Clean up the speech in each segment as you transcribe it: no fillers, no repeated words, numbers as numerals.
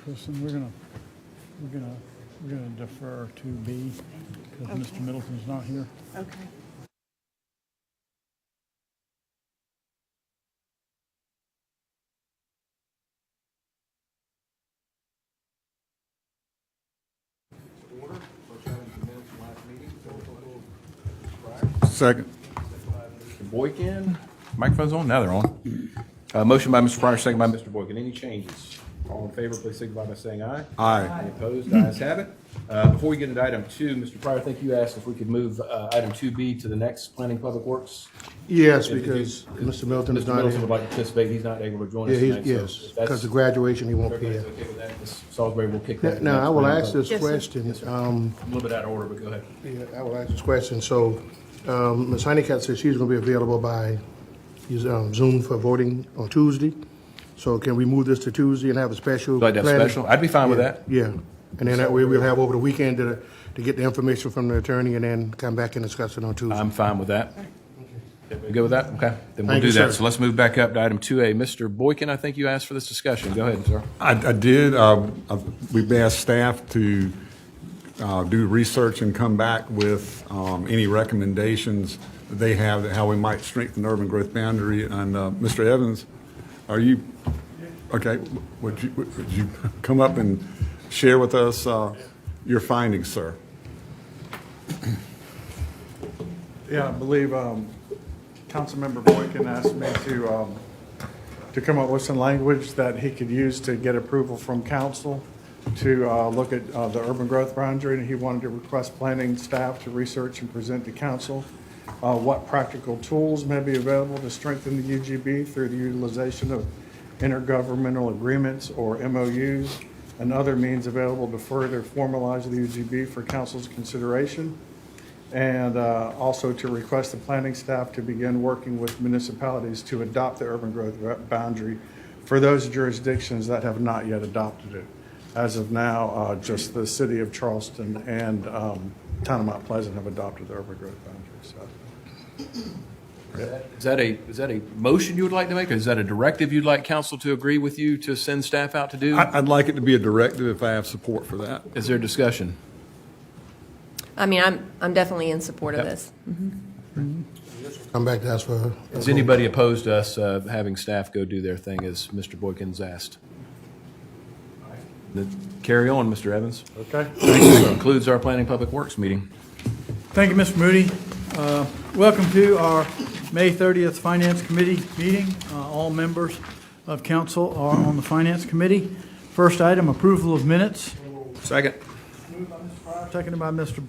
Kristen, we're gonna defer to B because Okay. Mr. Middleton's not here. Okay. Second. Boykin. Microphone's on? Now they're on. Motion by Mr. Pryor, second by Mr. Boykin. Any changes? All in favor, please signify by saying aye. Aye. Any opposed? Ayes have it. Before we get into item 2, Mr. Pryor, I think you asked if we could move item 2B to the next Planning Public Works. Yes, If you- because Mr. Milton is Mr. not Middleton would here. like to participate. He's not able to join Yeah, us tonight. yes, so if because that's- of graduation, he won't be everybody's here. okay with that, Ms. Salisbury will kick that. to the Now, next I will Planning ask Public. this Yes, sir. question. A little bit out of order, but go ahead. I will ask this question. So, Ms. Honeycutt said she's going to be available by Zoom for voting on Tuesday. So can we move this to Tuesday and have a special? Would you like to have a planning- special? I'd be fine with Yeah, that. Yeah, and then that way we'll have over the weekend to get the information from the attorney and then come back and discuss it on Tuesday. I'm fine with that. You good with that? Okay, then we'll Thank do you, that. sir. So let's move back up to item 2A. Mr. Boykin, I think you asked for this discussion. Go ahead, sir. I did. We've asked staff to do research and come back with any recommendations that they have, how we might strengthen the urban growth boundary. And Mr. Evans, are you, okay, would you come up and share with us your findings, sir? Yeah, I believe Councilmember Boykin asked me to come up with some language that he could use to get approval from council to look at the urban growth boundary, and he wanted to request planning staff to research and present to council what practical tools may be available to strengthen the UGB through the utilization of intergovernmental agreements or MOUs and other means available to further formalize the UGB for council's consideration. And also to request the planning staff to begin working with municipalities to adopt the urban growth boundary for those jurisdictions that have not yet adopted it. As of now, just the city of Charleston and town of Mount Pleasant have adopted the urban growth boundary. So, Is that a motion you would like to make, or is that a directive you'd like council to agree with you to send staff out to do? I'd like it to be a directive if I have support for that. Is there discussion? I mean, I'm definitely in support of Yep. this. Come back to ask for. Is anybody opposed to us having staff go do their thing, as Mr. Boykin's asked? Carry on, Mr. Evans. okay. That concludes our Planning Public Works meeting. Thank you, Mr. Moody. Welcome to our May 30th Finance Committee meeting. All members of council are on the Finance Committee. First item, approval of minutes. Second. Seconded by Mr.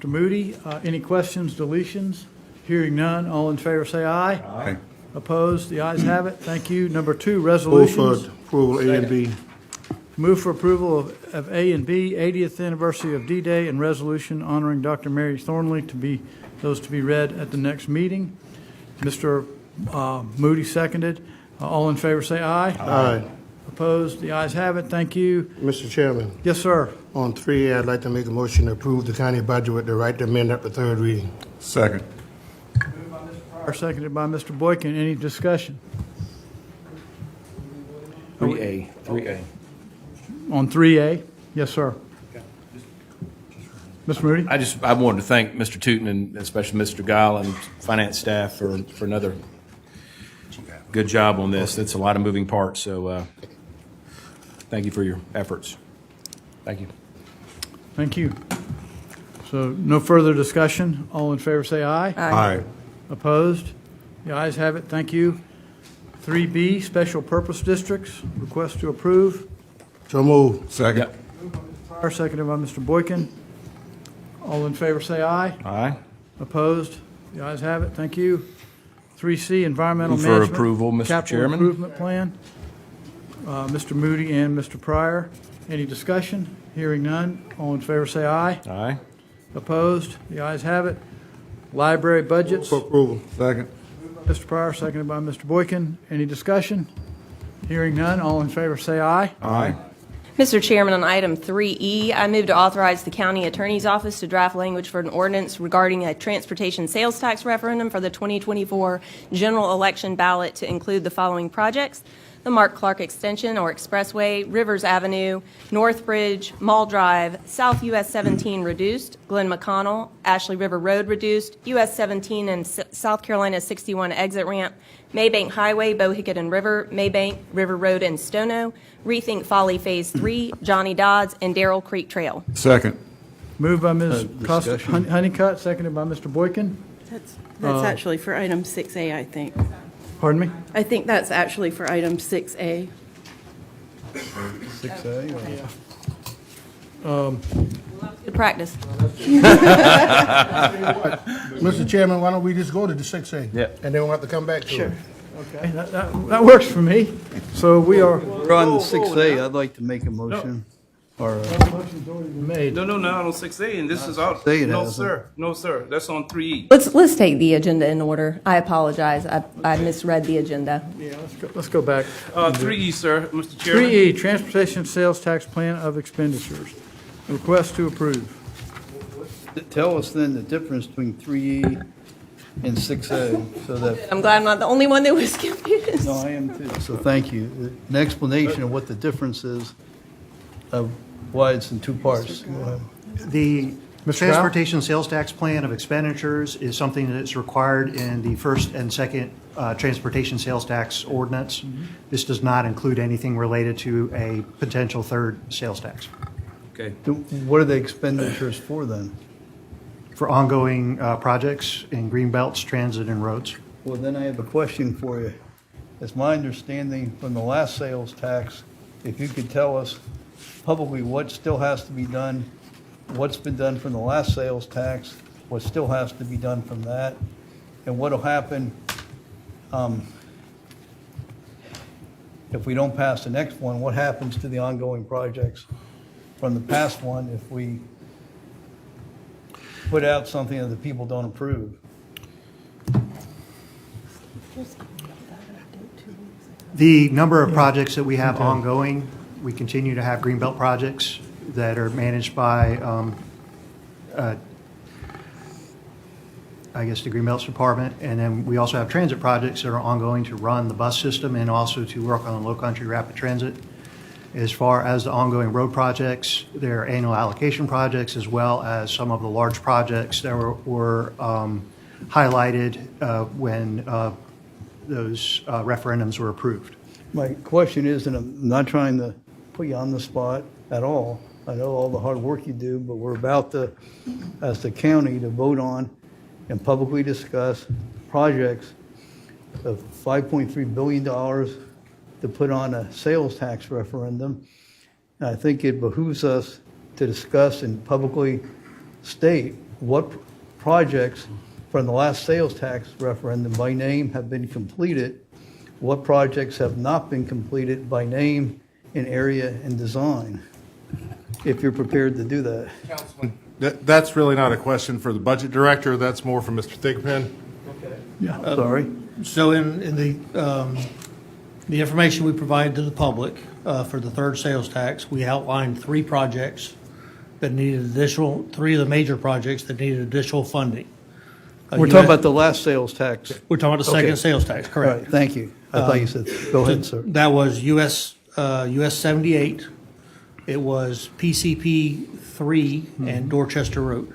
Moody. Any questions, deletions? Hearing none, all in favor say aye. Aye. Opposed? The ayes have it. Thank you. Number 2, Move for resolutions. approval A and B. Move for approval of A and B, 80th anniversary of D-Day, and resolution honoring Dr. Mary Thornley to be read at the next meeting. Mr. Moody seconded. All in favor say aye. Aye. Opposed? The ayes have it. Thank you. Mr. Chairman, Yes, sir. on 3A, I'd like to make a motion to approve the county budget with the right to amend up to third reading. Second. Pryor, seconded by Mr. Boykin. Any discussion? 3A. 3A. On 3A? Yes, sir. Mr. Moody? I wanted to thank Mr. Tootin and especially Mr. Guile and finance staff for another good job on this. It's a lot of moving parts, so thank you for your efforts. Thank you. Thank you. So no further discussion. All in favor say aye. Aye. Opposed? The ayes have it. Thank you. 3B, Special Purpose Districts, request to approve. So move. Second. Yep. Pryor, seconded by Mr. Boykin. All in favor say aye. Aye. Opposed? The ayes have it. Thank you. 3C, Environmental Move for Management. approval, Mr. Capital Chairman. Improvement Plan. Mr. Moody and Mr. Pryor. Any discussion? Hearing none. All in favor say aye. Aye. Opposed? The ayes have it. Library budgets. For approval. Second. Mr. Pryor, seconded by Mr. Boykin. Any discussion? Hearing none. All in favor say aye. Aye. Mr. Chairman, on item 3E, I move to authorize the county attorney's office to draft language for an ordinance regarding a transportation sales tax referendum for the 2024 general election ballot to include the following projects: the Mark Clark Extension or Expressway, Rivers Avenue, North Bridge, Mall Drive, South US 17 reduced, Glen McConnell, Ashley River Road reduced, US 17 and South Carolina 61 exit ramp, Maybank Highway, Bohicket and River, Maybank, River Road and Stono, Rethink Folly Phase 3, Johnny Dodds, and Darrell Creek Trail. Second. Moved by Ms. Discussion. Honeycutt, seconded by Mr. Boykin. That's actually for item 6A, I think. Pardon me? I think that's actually for item 6A. 6A. Good practice. Mr. Chairman, why don't we just go to the 6A? Yeah. And then we'll have to come back to it. Sure. Okay, that works for me. So we are, We're on the 6A. I'd like to make a motion. Or, motion's already been made. No, not on 6A, and this is out. Say it No, hasn't. sir. No, sir. That's on 3E. Let's take the agenda in order. I apologize. I misread the agenda. Yeah, let's go back. 3E, sir, Mr. Chairman. 3E, Transportation Sales Tax Plan of Expenditures. Request to approve. tell us then the difference between 3E and 6A, so that, I'm glad I'm not the only one that was confused. no, I am too, so thank you. An explanation of what the difference is, of why it's in two parts. Go ahead. The Mr. Rao? Transportation Sales Tax Plan of Expenditures is something that is required in the first and second Transportation Sales Tax Ordinance. This does not include anything related to a potential third sales tax. Okay. What are the expenditures for then? For ongoing projects in green belts, transit, and roads. Well, then I have a question for you. It's my understanding from the last sales tax, if you could tell us publicly what still has to be done, what's been done from the last sales tax, what still has to be done from that, and what'll happen if we don't pass the next one, what happens to the ongoing projects from the past one if we put out something that the people don't approve? The number of projects that we have ongoing, we continue to have greenbelt projects that are managed by, I guess, the Greenbelts Department. And then we also have transit projects that are ongoing to run the bus system and also to work on the low country rapid transit. As far as the ongoing road projects, there are annual allocation projects as well as some of the large projects that were highlighted when those referendums were approved. My question is, and I'm not trying to put you on the spot at all. I know all the hard work you do, but we're about to, as the county, to vote on and publicly discuss projects of $5.3 billion to put on a sales tax referendum. And I think it behooves us to discuss and publicly state what projects from the last sales tax referendum by name have been completed, what projects have not been completed by name in area and design, if you're prepared to do that. That's really not a question for the budget director. That's more for Mr. Thigpen. Sorry. So in the information we provided to the public for the third sales tax, we outlined three projects that needed three of the major projects that needed additional funding. We're talking about the last sales tax. We're talking about the second Okay. sales tax, All correct. right, thank you. I thought you said, go ahead, sir. That was US 78, it was PCP 3, and Dorchester Road.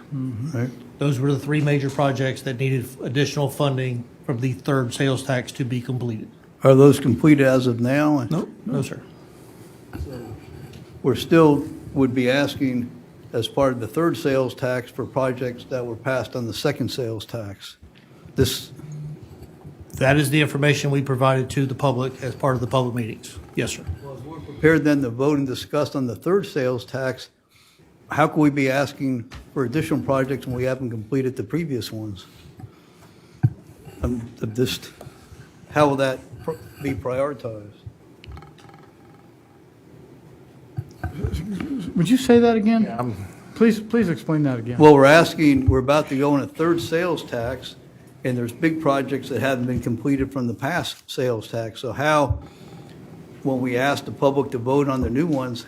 Right. Those were the three major projects that needed additional funding from the third sales tax to be completed. Are those completed as of now? No, sir. We're still would be asking as part of the third sales tax for projects that were passed on the second sales tax. That is the information we provided to the public as part of the public meetings. Yes, sir. Prepared then to vote and discuss on the third sales tax, how can we be asking for additional projects when we haven't completed the previous ones? How will that be prioritized? Would you say that again? Please explain that again. Well, we're about to go on a third sales tax, and there's big projects that haven't been completed from the past sales tax. So how, when we ask the public to vote on the new ones,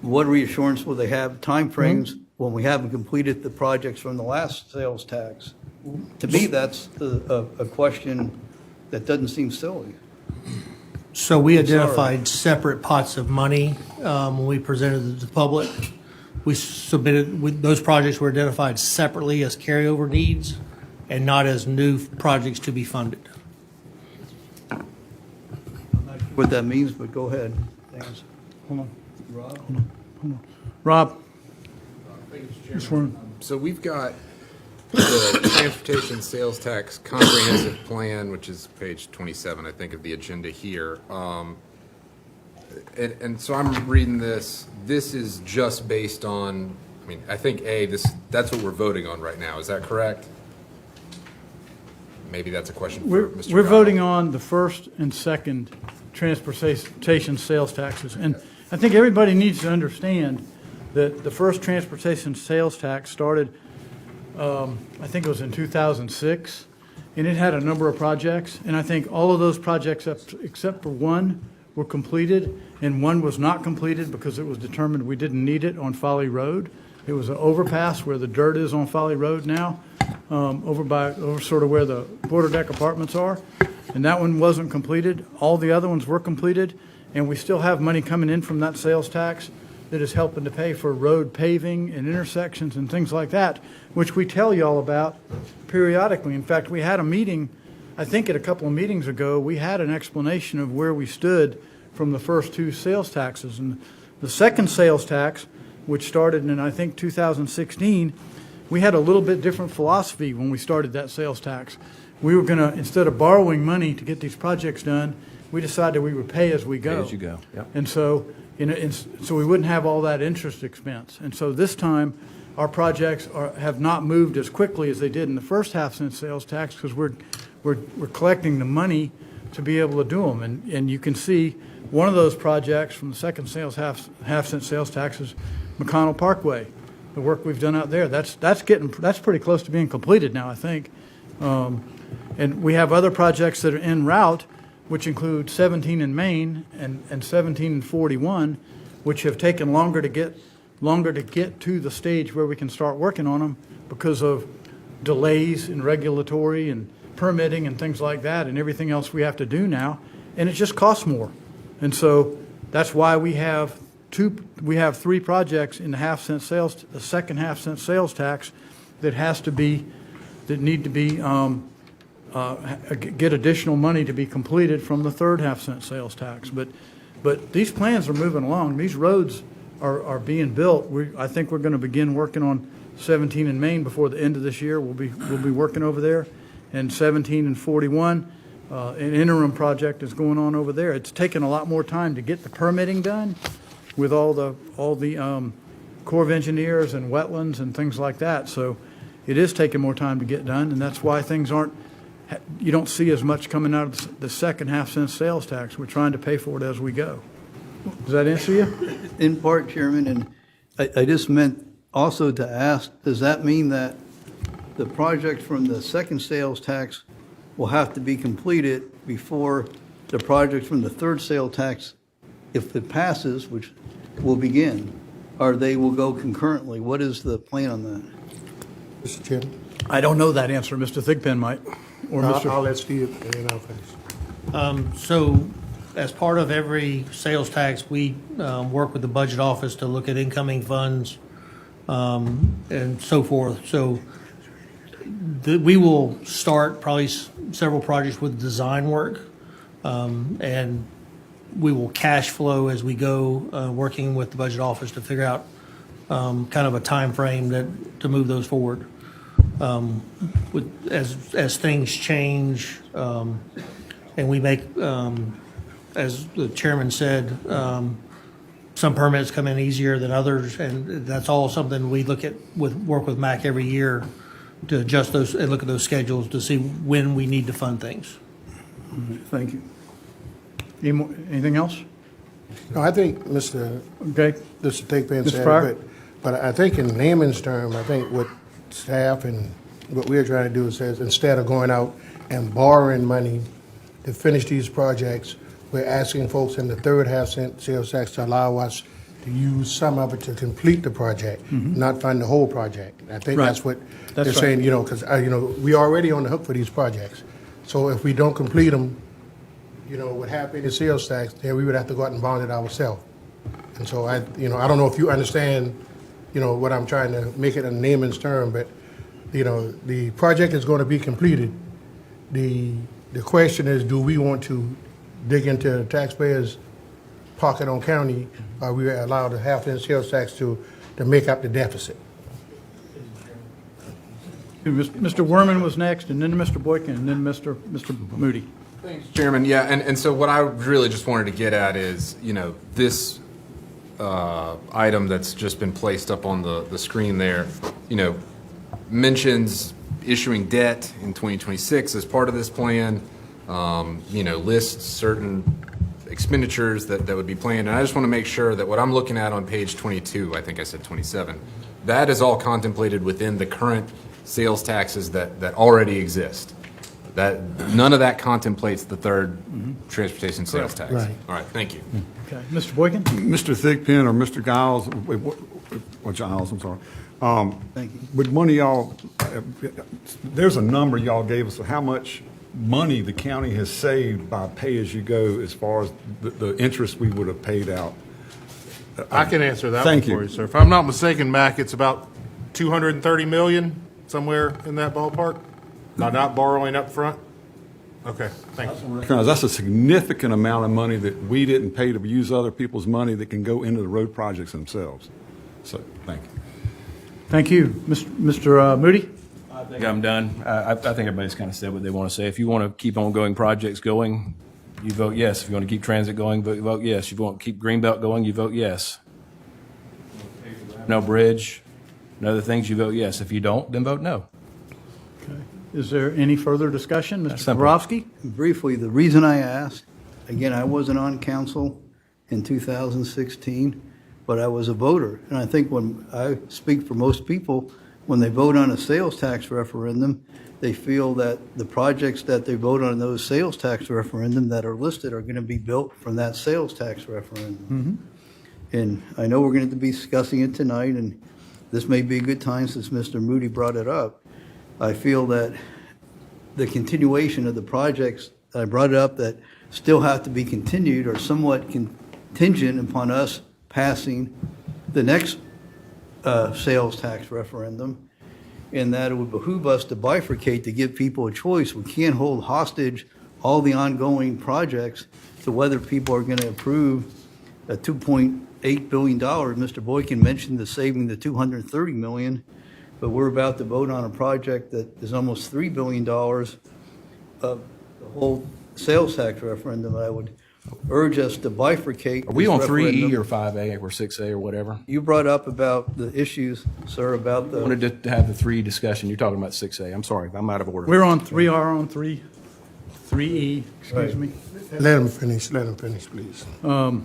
what reassurance will they have, timeframes, when we haven't completed the projects from the last sales tax? To me, that's a question that doesn't seem silly. So we identified separate pots of money when we presented it to the public. We submitted, those projects were identified separately as carryover needs and not as new projects to be funded. What that means, but go ahead. Thanks. Hold on. Rob? This one. So we've got the transportation sales tax comprehensive plan, which is page 27, I think, of the agenda here. And so I'm reading this. This is just based on, I mean, I think, that's what we're voting on right now. Is that correct? Maybe that's a question for Mr. We're Gall. voting on the first and second transportation sales taxes. And I think everybody needs to understand that the first transportation sales tax started, I think it was in 2006, and it had a number of projects. And I think all of those projects, except for one, were completed, and one was not completed because it was determined we didn't need it on Folly Road. It was an overpass where the dirt is on Folly Road now, over sort of where the quarter deck apartments are. And that one wasn't completed. All the other ones were completed, and we still have money coming in from that sales tax that is helping to pay for road paving and intersections and things like that, which we tell you all about periodically. In fact, we had a meeting, I think at a couple of meetings ago, we had an explanation of where we stood from the first two sales taxes. And the second sales tax, which started in, I think, 2016, we had a little bit different philosophy when we started that sales tax. We were going to, instead of borrowing money to get these projects done, we decided we would pay as we go. Pay as you go, yep. And so, so we wouldn't have all that interest expense. And so this time, our projects have not moved as quickly as they did in the first half-cent sales tax because we're collecting the money to be able to do them. And you can see one of those projects from the second half-cent sales tax is McConnell Parkway. The work we've done out there, that's pretty close to being completed now, I think. And we have other projects that are en route, which include 17 in Maine and 17 and 41, which have taken longer to get to the stage where we can start working on them because of delays in regulatory and permitting and things like that and everything else we have to do now, and it just costs more. And so that's why we have three projects in the second half-cent sales tax that need to be get additional money to be completed from the third half-cent sales tax. But these plans are moving along. These roads are being built. I think we're going to begin working on 17 in Maine before the end of this year. We'll be working over there, and 17 and 41. An interim project is going on over there. It's taken a lot more time to get the permitting done with all the Corps of Engineers and wetlands and things like that. So it is taking more time to get done, and that's why you don't see as much coming out of the second half-cent sales tax. We're trying to pay for it as we go. Does that answer you? In part, Chairman, and I just meant also to ask, does that mean that the project from the second sales tax will have to be completed before the project from the third sales tax, if it passes, which will begin, or they will go concurrently? What is the plan on that? Mr. Chairman? I don't know that answer. Mr. Thigpen might. Or Mr. I'll let Steve, and then I'll finish. So as part of every sales tax, we work with the budget office to look at incoming funds and so forth. So we will start probably several projects with design work, and we will cash flow as we go, working with the budget office to figure out kind of a time frame to move those forward. As things change, and we make, as the chairman said, some permits come in easier than others, and that's all something we work with MAC every year to adjust those and look at those schedules to see when we need to fund things. Thank you. Anything else? No, I think Mr. Thigpen Mr. said Pryor? it, but I think in layman's term, I think what staff and what we're trying to do is instead of going out and borrowing money to finish these projects, we're asking folks in the third half-cent sales tax to allow us to use some of it to complete the project, not fund the whole project. I think that's what they're saying, because we're already on the hook for these projects. So if we don't complete them, what happened in sales tax, then we would have to go out and bond it ourselves. And so I don't know if you understand, what I'm trying to make it a layman's term, but, the project is going to be completed. The question is, do we want to dig into the taxpayers' pocket on county? Are we allowed to have the sales tax to make up the deficit? Mr. Werman was next, and then Mr. Boykin, and then Mr. Moody. Thanks, Chairman. Yeah, and so what I really just wanted to get at is, this item that's just been placed up on the screen there, mentions issuing debt in 2026 as part of this plan, lists certain expenditures that would be planned. And I just want to make sure that what I'm looking at on page 22, I think I said 27, that is all contemplated within the current sales taxes that already exist. That none of that contemplates the third transportation sales tax. Right. All right, thank you. Okay, Mr. Boykin? Mr. Thigpen or Mr. Giles, or Giles, I'm sorry. Thank you. Would one of y'all, there's a number y'all gave us of how much money the county has saved by pay-as-you-go as far as the interest we would have paid out. I can answer that one Thank for you. you, sir. If I'm not mistaken, Mac, it's about 230 million, somewhere in that ballpark? Not borrowing up front? Okay, thank you. Because that's a significant amount of money that we didn't pay to use other people's money that can go into the road projects themselves. So, thank you. Thank you. Mr. Moody? I think I'm done. I think everybody's kind of said what they want to say. If you want to keep ongoing projects going, you vote yes. If you want to keep transit going, vote yes. If you want to keep Greenbelt going, you vote yes. No bridge, and other things, you vote yes. If you don't, then vote no. Is there any further discussion? Mr. simple. Borowski? Briefly, the reason I asked, again, I wasn't on council in 2016, but I was a voter. And I think when I speak for most people, when they vote on a sales tax referendum, they feel that the projects that they vote on in those sales tax referendum that are listed are going to be built from that sales tax referendum. And I know we're going to be discussing it tonight, and this may be a good time since Mr. Moody brought it up. I feel that the continuation of the projects, I brought it up, that still have to be continued are somewhat contingent upon us passing the next sales tax referendum, in that it would behoove us to bifurcate to give people a choice. We can't hold hostage all the ongoing projects to whether people are going to approve a $2.8 billion. Mr. Boykin mentioned the saving the $230 million. But we're about to vote on a project that is almost $3 billion of the whole sales tax referendum. I would urge us to bifurcate. Are we on this 3E referendum. or 5A or 6A or whatever? You brought up about the issues, sir, about I the, wanted to have the 3 discussion. You're talking about 6A. I'm sorry, I'm out of order. We're on 3E, excuse me. Let him finish, please. I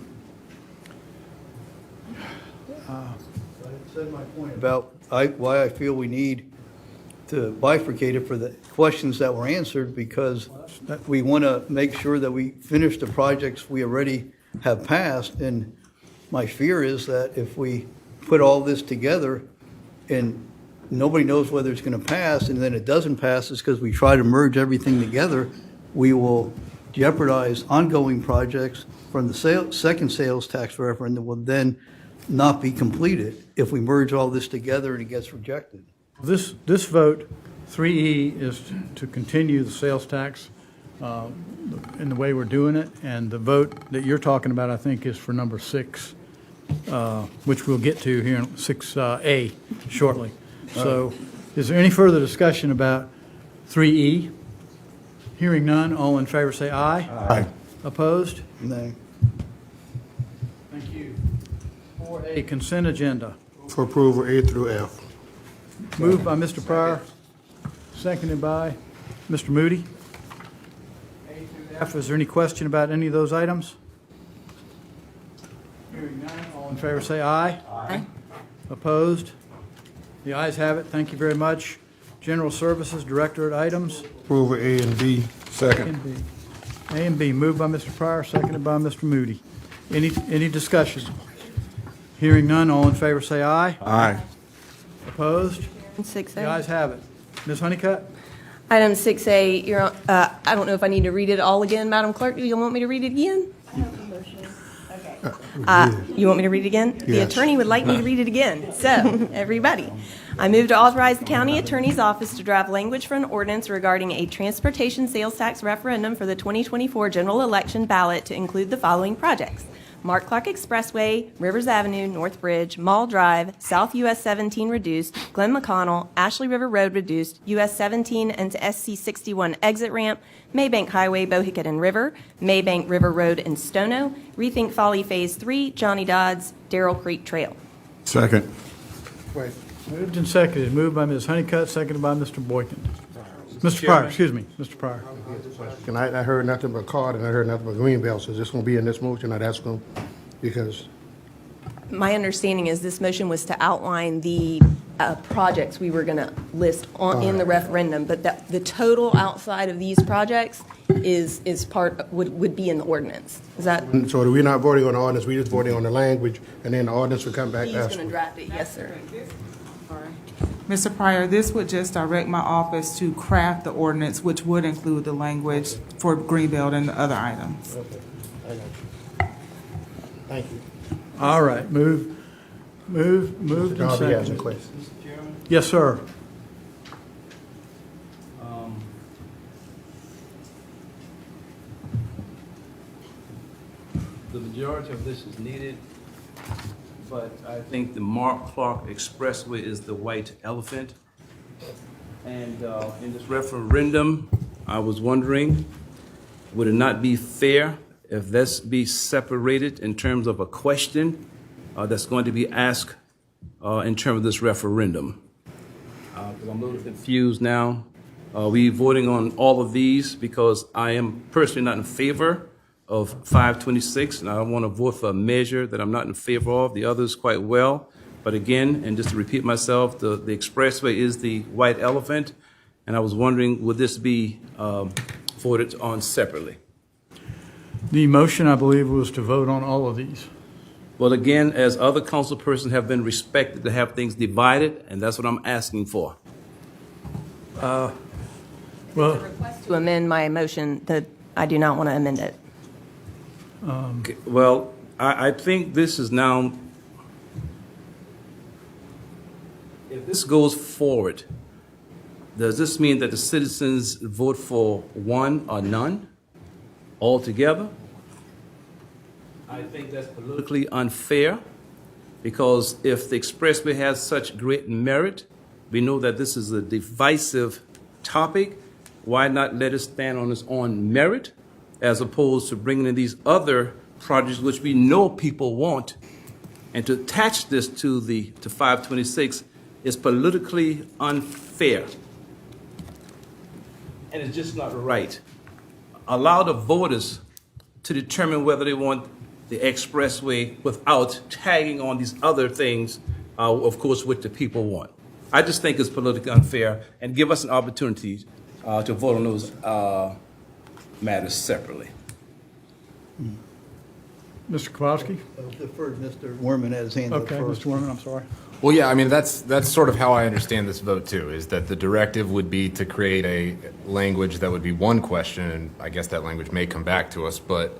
said my point about why I feel we need to bifurcate it for the questions that were answered, because we want to make sure that we finish the projects we already have passed. And my fear is that if we put all this together and nobody knows whether it's going to pass, and then it doesn't pass, it's because we try to merge everything together, we will jeopardize ongoing projects from the second sales tax referendum will then not be completed if we merge all this together and it gets rejected. This vote, 3E, is to continue the sales tax in the way we're doing it, and the vote that you're talking about, I think, is for number 6, which we'll get to here in 6A shortly. So is there any further discussion about 3E? Hearing none, all in favor say aye. Aye. Opposed? No. Thank you. 4A, consent agenda. For approval, A through F. Moved by Mr. Pryor, seconded by Mr. Moody. A through F, is there any question about any of those items? Hearing none, all in favor say aye. Aye. Opposed? The ayes have it, thank you very much. General Services, Directorate items. Approval A and B. Second. A and B, moved by Mr. Pryor, seconded by Mr. Moody. Any discussion? Hearing none, all in favor say aye. Aye. Opposed? 6A. The ayes have it. Ms. Honeycutt? Item 6A, I don't know if I need to read it all again, Madam Clerk. Do you want me to read it again? You want me to read it again? The Yes. attorney would like me to read it again. So, everybody, I move to authorize the county attorney's office to draft language for an ordinance regarding a transportation sales tax referendum for the 2024 general election ballot to include the following projects: Mark Clark Expressway, Rivers Avenue, North Bridge, Mall Drive, South US 17 reduced, Glen McConnell, Ashley River Road reduced, US 17 and to SC 61 exit ramp, Maybank Highway, Bohicket and River, Maybank River Road and Stono, Rethink Folly Phase 3, Johnny Dodds, Darrell Creek Trail. Second. Wait, Moved and seconded, moved by Ms. Honeycutt, seconded by Mr. Boykin. Mr. Pryor, excuse me, Mr. Pryor. and I heard nothing but card, and I heard nothing but green belt, so is this gonna be in this motion, I'd ask them, because My understanding is this motion was to outline the projects we were going to list in the referendum, but the total outside of these projects is would be in the ordinance. Is that? so we're not voting on the ordinance, we're just voting on the language, and then the ordinance will come back He's after. going to draft it, yes, sir. Mr. Pryor, this would just direct my office to craft the ordinance, which would include the language for Greenbelt and the other items. Thank you. All right, moved and Darby has a seconded. question. Yes, sir. The majority of this is needed, but I think the Mark Clark Expressway is the white elephant. And in this referendum, I was wondering, would it not be fair if this be separated in terms of a question that's going to be asked in terms of this referendum? 'Cause I'm a little confused now. Are we voting on all of these? Because I am personally not in favor of 526, and I don't want to vote for a measure that I'm not in favor of, the others quite well. But again, and just to repeat myself, the expressway is the white elephant, and I was wondering, would this be voted on separately? The motion, I believe, was to vote on all of these. Well, again, as other council persons have been respected to have things divided, and that's what I'm asking for. Well, To amend my motion, that I do not want to amend it. Okay, well, I think this is now, if this goes forward, does this mean that the citizens vote for one or none altogether? I think that's politically unfair, because if the expressway has such great merit, we know that this is a divisive topic. Why not let it stand on its own merit, as opposed to bringing in these other projects which we know people want, and to attach this to 526 is politically unfair. And it's just not right. Allow the voters to determine whether they want the expressway without tagging on these other things, of course, which the people want. I just think it's politically unfair, and give us an opportunity to vote on those matters separately. Mr. Kowalski? I'll defer to Mr. Werman as hand up Okay, first. Mr. Werman, I'm sorry. Well, yeah, I mean, that's sort of how I understand this vote, too, is that the directive would be to create a language that would be one question, and I guess that language may come back to us, but,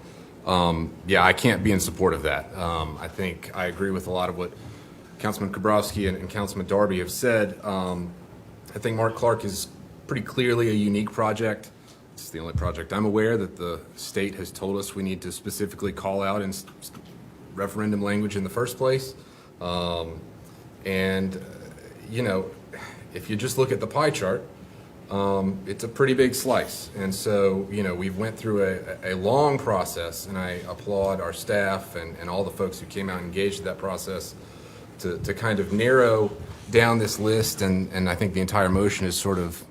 yeah, I can't be in support of that. I think I agree with a lot of what Councilman Kabrowski and Councilman Darby have said. I think Mark Clark is pretty clearly a unique project. It's the only project I'm aware that the state has told us we need to specifically call out in referendum language in the first place. And, you know, if you just look at the pie chart, it's a pretty big slice. And so, you know, we've went through a long process, and I applaud our staff and all the folks who came out and engaged in that process to kind of narrow down this list. And I think the entire motion is sort of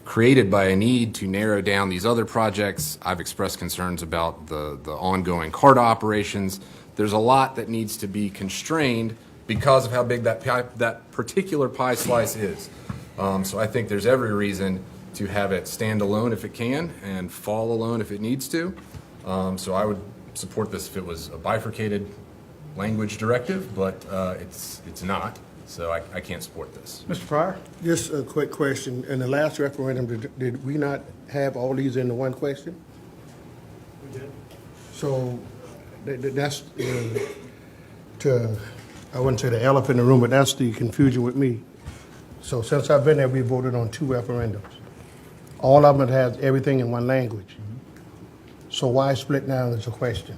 created by a need to narrow down these other projects. I've expressed concerns about the ongoing CARTA operations. There's a lot that needs to be constrained because of how big that particular pie slice is. So I think there's every reason to have it stand alone if it can and fall alone if it needs to. So I would support this if it was a bifurcated language directive, but it's not. So I can't support this. Mr. Pryor? Just a quick question. In the last referendum, did we not have all these in the one question? We did. So that's I wouldn't say the elephant in the room, but that's the confusion with me. So since I've been there, we voted on 2 referendums. All of them has everything in one language. So why split down as a question?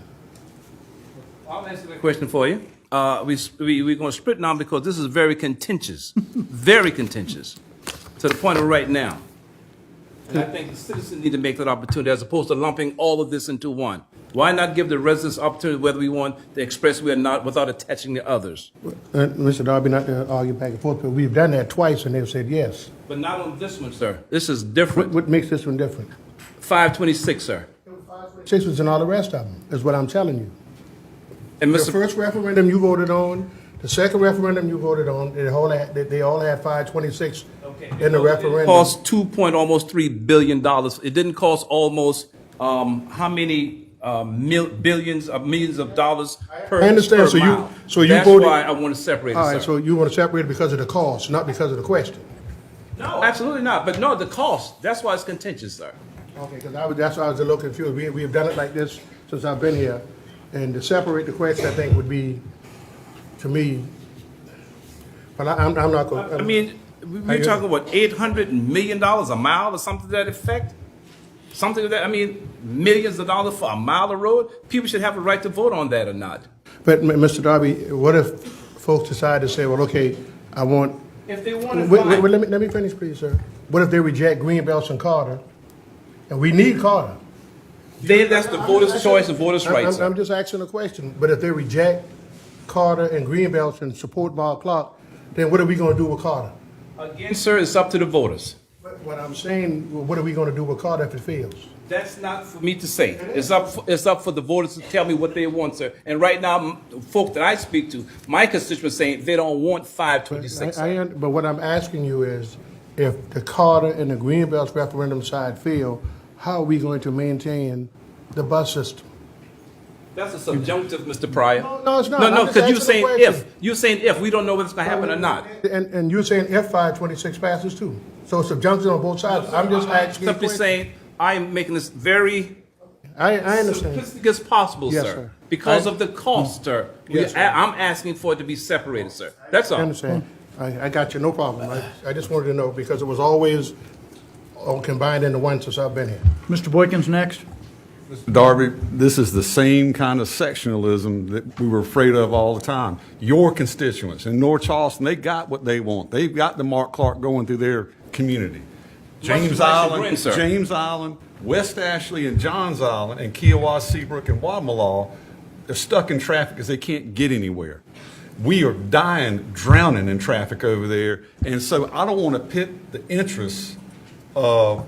I'll answer that question for you. We're going to split now because this is very contentious, very contentious, to the point of right now. And I think the citizens need to make that opportunity as opposed to lumping all of this into one. Why not give the residents opportunity whether we want the expressway or not without attaching the others? Mr. Darby, not to argue back and forth, but we've done that twice and they've said yes. But not on this one, sir. This is different. What makes this one different? 526, sir. 6 was in all the rest of them, is what I'm telling you. And The Mr. first referendum you voted on, the second referendum you voted on, they all had 526 in the It referendum. cost almost $2 billion. It didn't cost almost how many billions of millions of dollars per I understand. per So mile. you That's voted. why I want to separate it, All right, sir. so you want to separate it because of the cost, not because of the question. No, absolutely not. But no, the cost. That's why it's contentious, sir. Okay, because that's why I was a little confused. We've done it like this since I've been here, and to separate the question, I think would be, to me, but I'm not going. I mean, we're talking what, $800 million a mile or something to that effect? Something like that. I mean, millions of dollars for a mile of road. People should have a right to vote on that or not. But Mr. Darby, what if folks decide to say, well, okay, I want. If they want to, Wait, let me finish, please, sir. What if they reject Greenbelts and Carter, and we need Carter? then that's the voters' choice and voters' rights. I'm just asking a question. But if they reject Carter and Greenbelts and support Bob Clark, then what are we going to do with Carter? Again, sir, it's up to the voters. But what I'm saying, well, what are we going to do with Carter if it fails? That's not for me to say. It's up for the voters to tell me what they want, sir. And right now, folk that I speak to, my constituents saying they don't want 526. But what I'm asking you is, if the Carter and the Greenbelts referendum side fail, how are we going to maintain the bus system? That's a subjunctive, Mr. Pryor. No, it's not. No, I'm just because you're asking saying a question. if. You're saying if. We don't know whether it's going to happen or not. And you're saying if 526 passes too. So it's subjunctive on both sides. I'm just asking you a Simply question. saying, I am making this very I understand. simplistic as possible, Yes, sir. sir. Because of the cost, sir. Yes, sir. I'm asking for it to be separated, sir. That's all. I understand. I got you, no problem. I just wanted to know because it was always all combined into one since I've been here. Mr. Boykins next. Darby, this is the same kind of sectionalism that we were afraid of all the time. Your constituents in North Charleston, they got what they want. They've got the Mark Clark going through their community. James Island, West Ashley and Johns Island, and Kiowa, Seabrook, and Wadmalaw, they're stuck in traffic because they can't get anywhere. We are drowning in traffic over there, and so I don't want to pit the interests of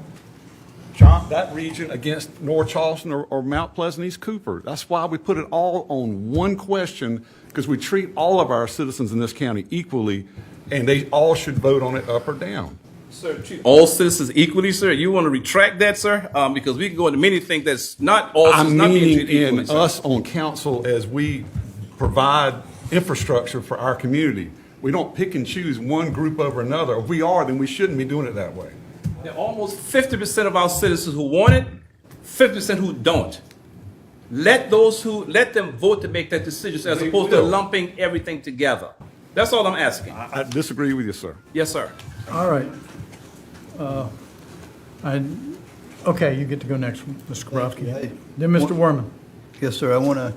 that region against North Charleston or Mount Pleasant East Cooper. That's why we put it all on one question, because we treat all of our citizens in this county equally, and they all should vote on it up or down. Sir, treat all citizens equally, sir. You want to retract that, sir? Because we can go into many things that's not all I'm citizens not being meaning treated equally, in sir. us on council as we provide infrastructure for our community. We don't pick and choose one group over another. If we are, then we shouldn't be doing it that way. There are almost 50% of our citizens who want it, 50% who don't. Let them vote to make that decision as opposed to lumping everything together. That's all I'm asking. I disagree with you, sir. Yes, sir. All right. Okay, you get to go next, Mr. Kabrowski. Then Mr. Werman. Yes, sir. I want to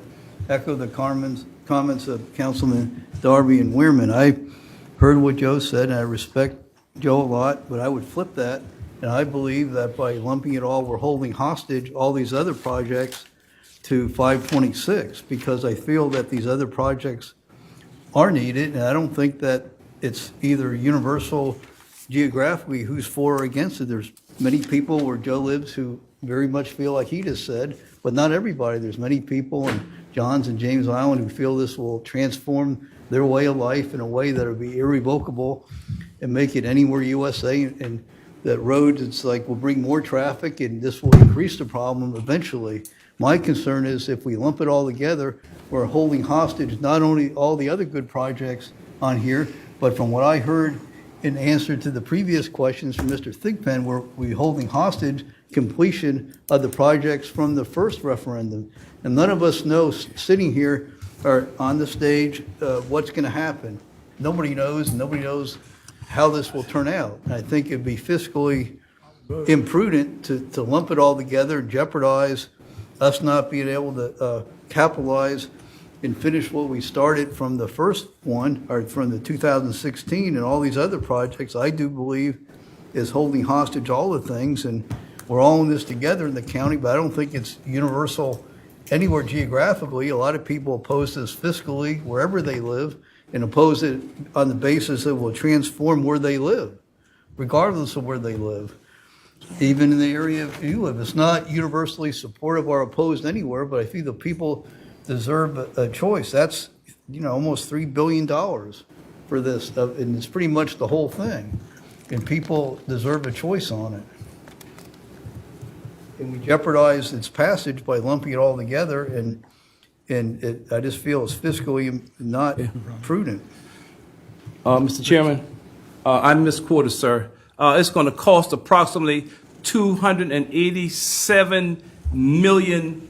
echo the comments of Councilman Darby and Weirman. I heard what Joe said, and I respect Joe a lot, but I would flip that, and I believe that by lumping it all, we're holding hostage all these other projects to 526, because I feel that these other projects are needed, and I don't think that it's either universal geographically who's for or against it. There's many people where Joe lives who very much feel like he just said, but not everybody. There's many people in Johns and James Island who feel this will transform their way of life in a way that will be irrevocable and make it anywhere USA, and that roads, it's like, will bring more traffic and this will increase the problem eventually. My concern is if we lump it all together, we're holding hostage not only all the other good projects on here, But from what I heard in answer to the previous questions from Mr. Thigpen, we're holding hostage completion of the projects from the first referendum. And none of us know, sitting here or on the stage, what's going to happen. Nobody knows, and nobody knows how this will turn out. And I think it'd be fiscally imprudent to lump it all together and jeopardize us not being able to capitalize and finish what we started from the first one, or from the 2016, and all these other projects, I do believe is holding hostage all the things, and we're all in this together in the county, but I don't think it's universal anywhere geographically. A lot of people oppose this fiscally wherever they live, and oppose it on the basis that it will transform where they live, regardless of where they live. Even in the area you live, it's not universally supportive or opposed anywhere, but I think the people deserve a choice. That's, almost $3 billion for this, and it's pretty much the whole thing. And people deserve a choice on it. And we jeopardize its passage by lumping it all together, and I just feel it's fiscally not prudent. Mr. Chairman, I misquoted, sir. It's going to cost approximately $287 million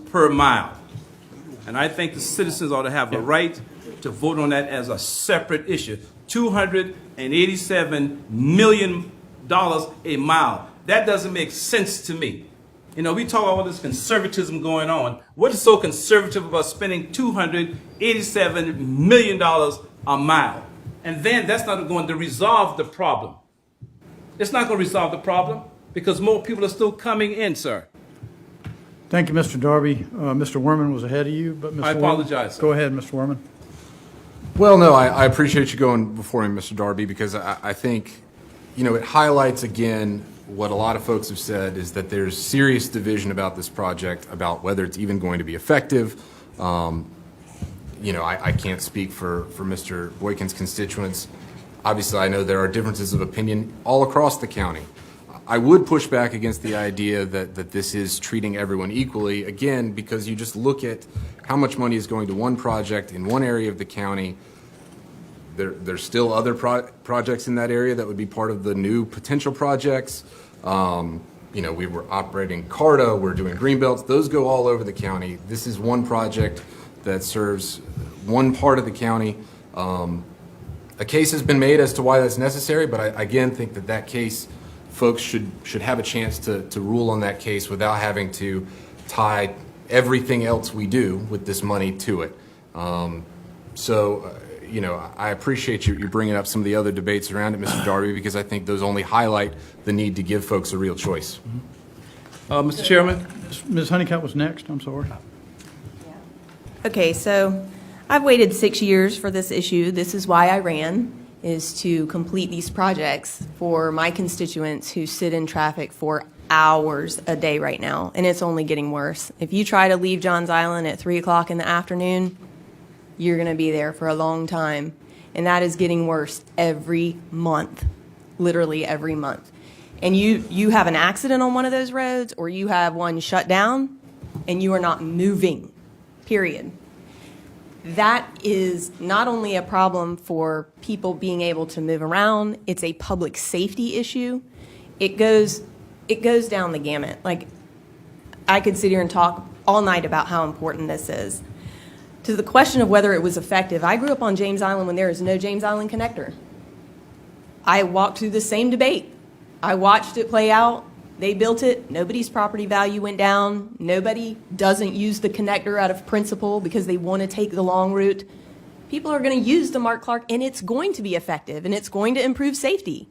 per mile. And I think the citizens ought to have a right to vote on that as a separate issue. $287 million a mile. That doesn't make sense to me. We talk about all this conservatism going on. What is so conservative about spending $287 million a mile? And then that's not going to resolve the problem. It's not going to resolve the problem because more people are still coming in, sir. Thank you, Mr. Darby. Mr. Werman was ahead of you, but Mr. I apologize, sir. Go ahead, Mr. Werman. Well, no, I appreciate you going before me, Mr. Darby, because I think, it highlights again what a lot of folks have said is that there's serious division about this project, about whether it's even going to be effective. I can't speak for Mr. Boykin's constituents. Obviously, I know there are differences of opinion all across the county. I would push back against the idea that this is treating everyone equally, again, because you just look at how much money is going to one project in one area of the county. There's still other projects in that area that would be part of the new potential projects. We were operating CARTA, we're doing greenbelts. Those go all over the county. This is one project that serves one part of the county. A case has been made as to why that's necessary, but I again think that case, folks should have a chance to rule on that case without having to tie everything else we do with this money to it. I appreciate you bringing up some of the other debates around it, Mr. Darby, because I think those only highlight the need to give folks a real choice. Mr. Chairman? Ms. Honeycutt was next. I'm sorry. Okay, so I've waited 6 years for this issue. This is why I ran, is to complete these projects for my constituents who sit in traffic for hours a day right now, and it's only getting worse. If you try to leave Johns Island at 3 o'clock in the afternoon, you're going to be there for a long time, and that is getting worse every month, literally every month. And you have an accident on one of those roads, or you have one shut down, and you are not moving, period. That is not only a problem for people being able to move around, it's a public safety issue. It goes down the gamut. Like, I could sit here and talk all night about how important this is. To the question of whether it was effective, I grew up on James Island when there is no James Island connector. I walked through the same debate. I watched it play out. They built it. Nobody's property value went down. Nobody doesn't use the connector out of principle because they want to take the long route. People are going to use the Mark Clark, and it's going to be effective, and it's going to improve safety.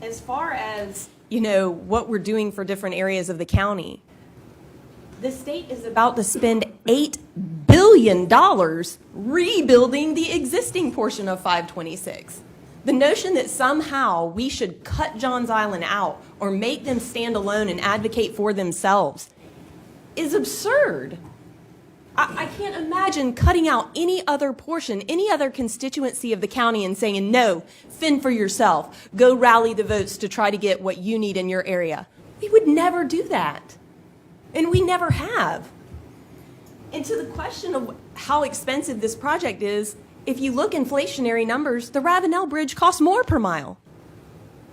As far as, what we're doing for different areas of the county, the state is about to spend $8 billion rebuilding the existing portion of 526. The notion that somehow we should cut Johns Island out or make them stand alone and advocate for themselves is absurd. I can't imagine cutting out any other portion, any other constituency of the county and saying, no, fend for yourself. Go rally the votes to try to get what you need in your area. We would never do that. And we never have. And to the question of how expensive this project is, If you look inflationary numbers, the Ravenel Bridge costs more per mile.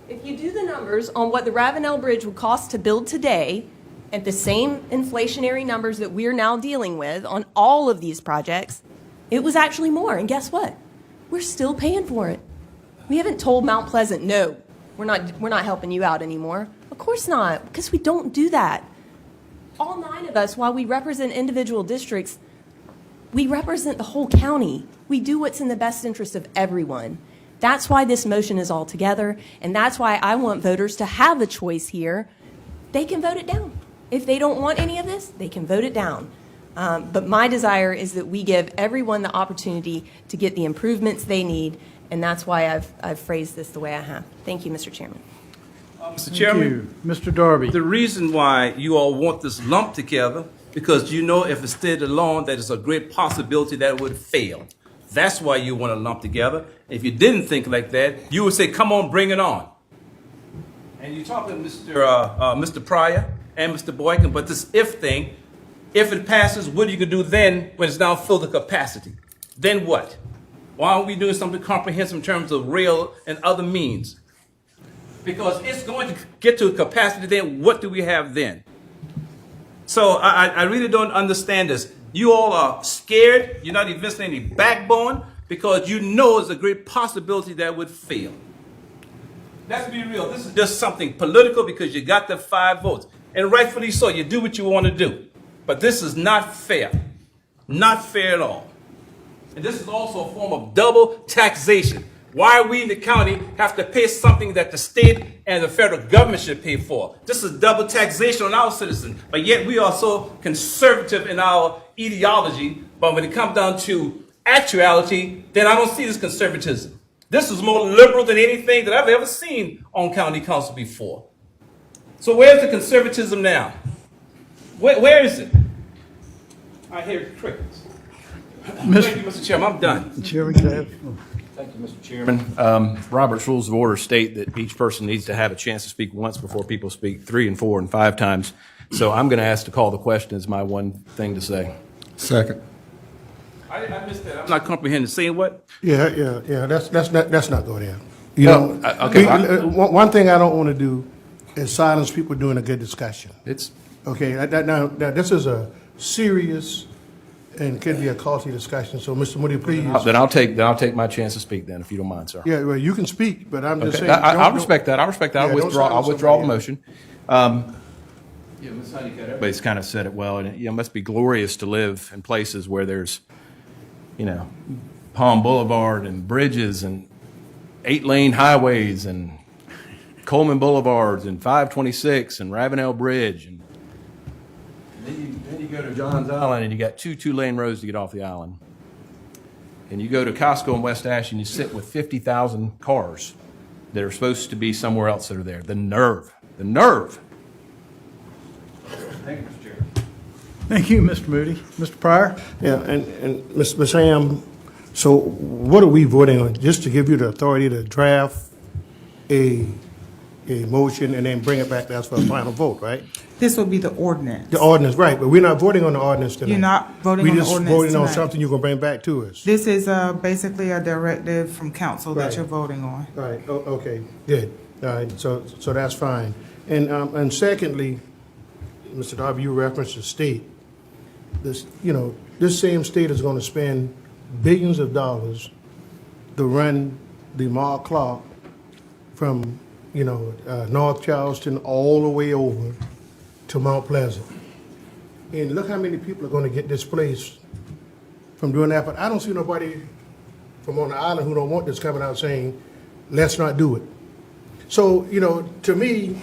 If you do the numbers on what the Ravenel Bridge would cost to build today, at the same inflationary numbers that we're now dealing with on all of these projects, it was actually more. And guess what? We're still paying for it. We haven't told Mount Pleasant, no, we're not helping you out anymore. Of course not, because we don't do that. All 9 of us, while we represent individual districts, we represent the whole county. We do what's in the best interest of everyone. That's why this motion is all together, and that's why I want voters to have a choice here. They can vote it down. If they don't want any of this, they can vote it down. But my desire is that we give everyone the opportunity to get the improvements they need, and that's why I've phrased this the way I have. Thank you, Mr. Chairman. Mr. Chairman, you. Mr. Darby. the reason why you all want this lump together, because you know if it stayed alone, that there's a great possibility that it would fail. That's why you want to lump together. If you didn't think like that, you would say, come on, bring it on. And you're talking to Mr. Pryor and Mr. Boykin, but this if thing, if it passes, what are you going to do then when it's now filled to capacity? Then what? Why aren't we doing something comprehensive in terms of rail and other means? Because it's going to get to capacity then, what do we have then? So I really don't understand this. You all are scared. You're not investing any backbone because you know it's a great possibility that would fail. Let's be real. This is just something political because you got the 5 votes. And rightfully so. You do what you want to do. But this is not fair. Not fair at all. And this is also a form of double taxation. Why we in the county have to pay something that the state and the federal government should pay for? This is double taxation on our citizens. But yet we are so conservative in our ideology. But when it comes down to actuality, then I don't see this conservatism. This is more liberal than anything that I've ever seen on county council before. So where's the conservatism now? Where is it? I hear crickets. Thank you, Mr. Chairman. I'm done. Chairman, can I have? Thank you, Mr. Chairman. Robert's Rules of Order state that each person needs to have a chance to speak once before people speak 3 and 4 and 5 times. So I'm going to ask to call the question as my one thing to say. Second. I missed that. I'm not comprehending. Saying what? Yeah. Let's not go there. You know, okay. One thing I don't want to do is silence people doing a good discussion. It's Okay, now this is a serious and can be a costly discussion. So, Mr. Moody, please. Then I'll take my chance to speak then, if you don't mind, sir. Yeah, well, you can speak, but I'm just Okay. saying. I'll respect that. I'll respect that. Yeah, I'll withdraw the somebody motion. Yeah, Ms. Honeycutt, everybody's kind of said it well, and it must be glorious to live in places where there's, Palm Boulevard and bridges and 8-lane highways and Coleman Boulevards and 526 and Ravenel Bridge and then you go to Johns Island and you got 2-lane roads to get off the island. And you go to Costco in West Ash and you sit with 50,000 cars that are supposed to be somewhere else that are there. The nerve. The nerve. Thank you, Mr. Chair. Thank you, Mr. Moody. Mr. Pryor? Yeah, and Ms. Ham, so what are we voting on? Just to give you the authority to draft a motion and then bring it back to us for a final vote, right? This will be the ordinance. The ordinance, right, but we're not voting on the ordinance tonight. You're not voting on the ordinance We just voting on tonight. something you're going to bring back to us. This is basically a directive from council that Right. you're voting on. Right, okay, good. All right, so that's fine. And secondly, Mr. Darby, you referenced the state. This same state is going to spend billions of dollars to run the Mall Clock from, North Charleston all the way over to Mount Pleasant. And look how many people are going to get displaced from doing that. But I don't see nobody from on the island who don't want this coming out saying, let's not do it. So, to me,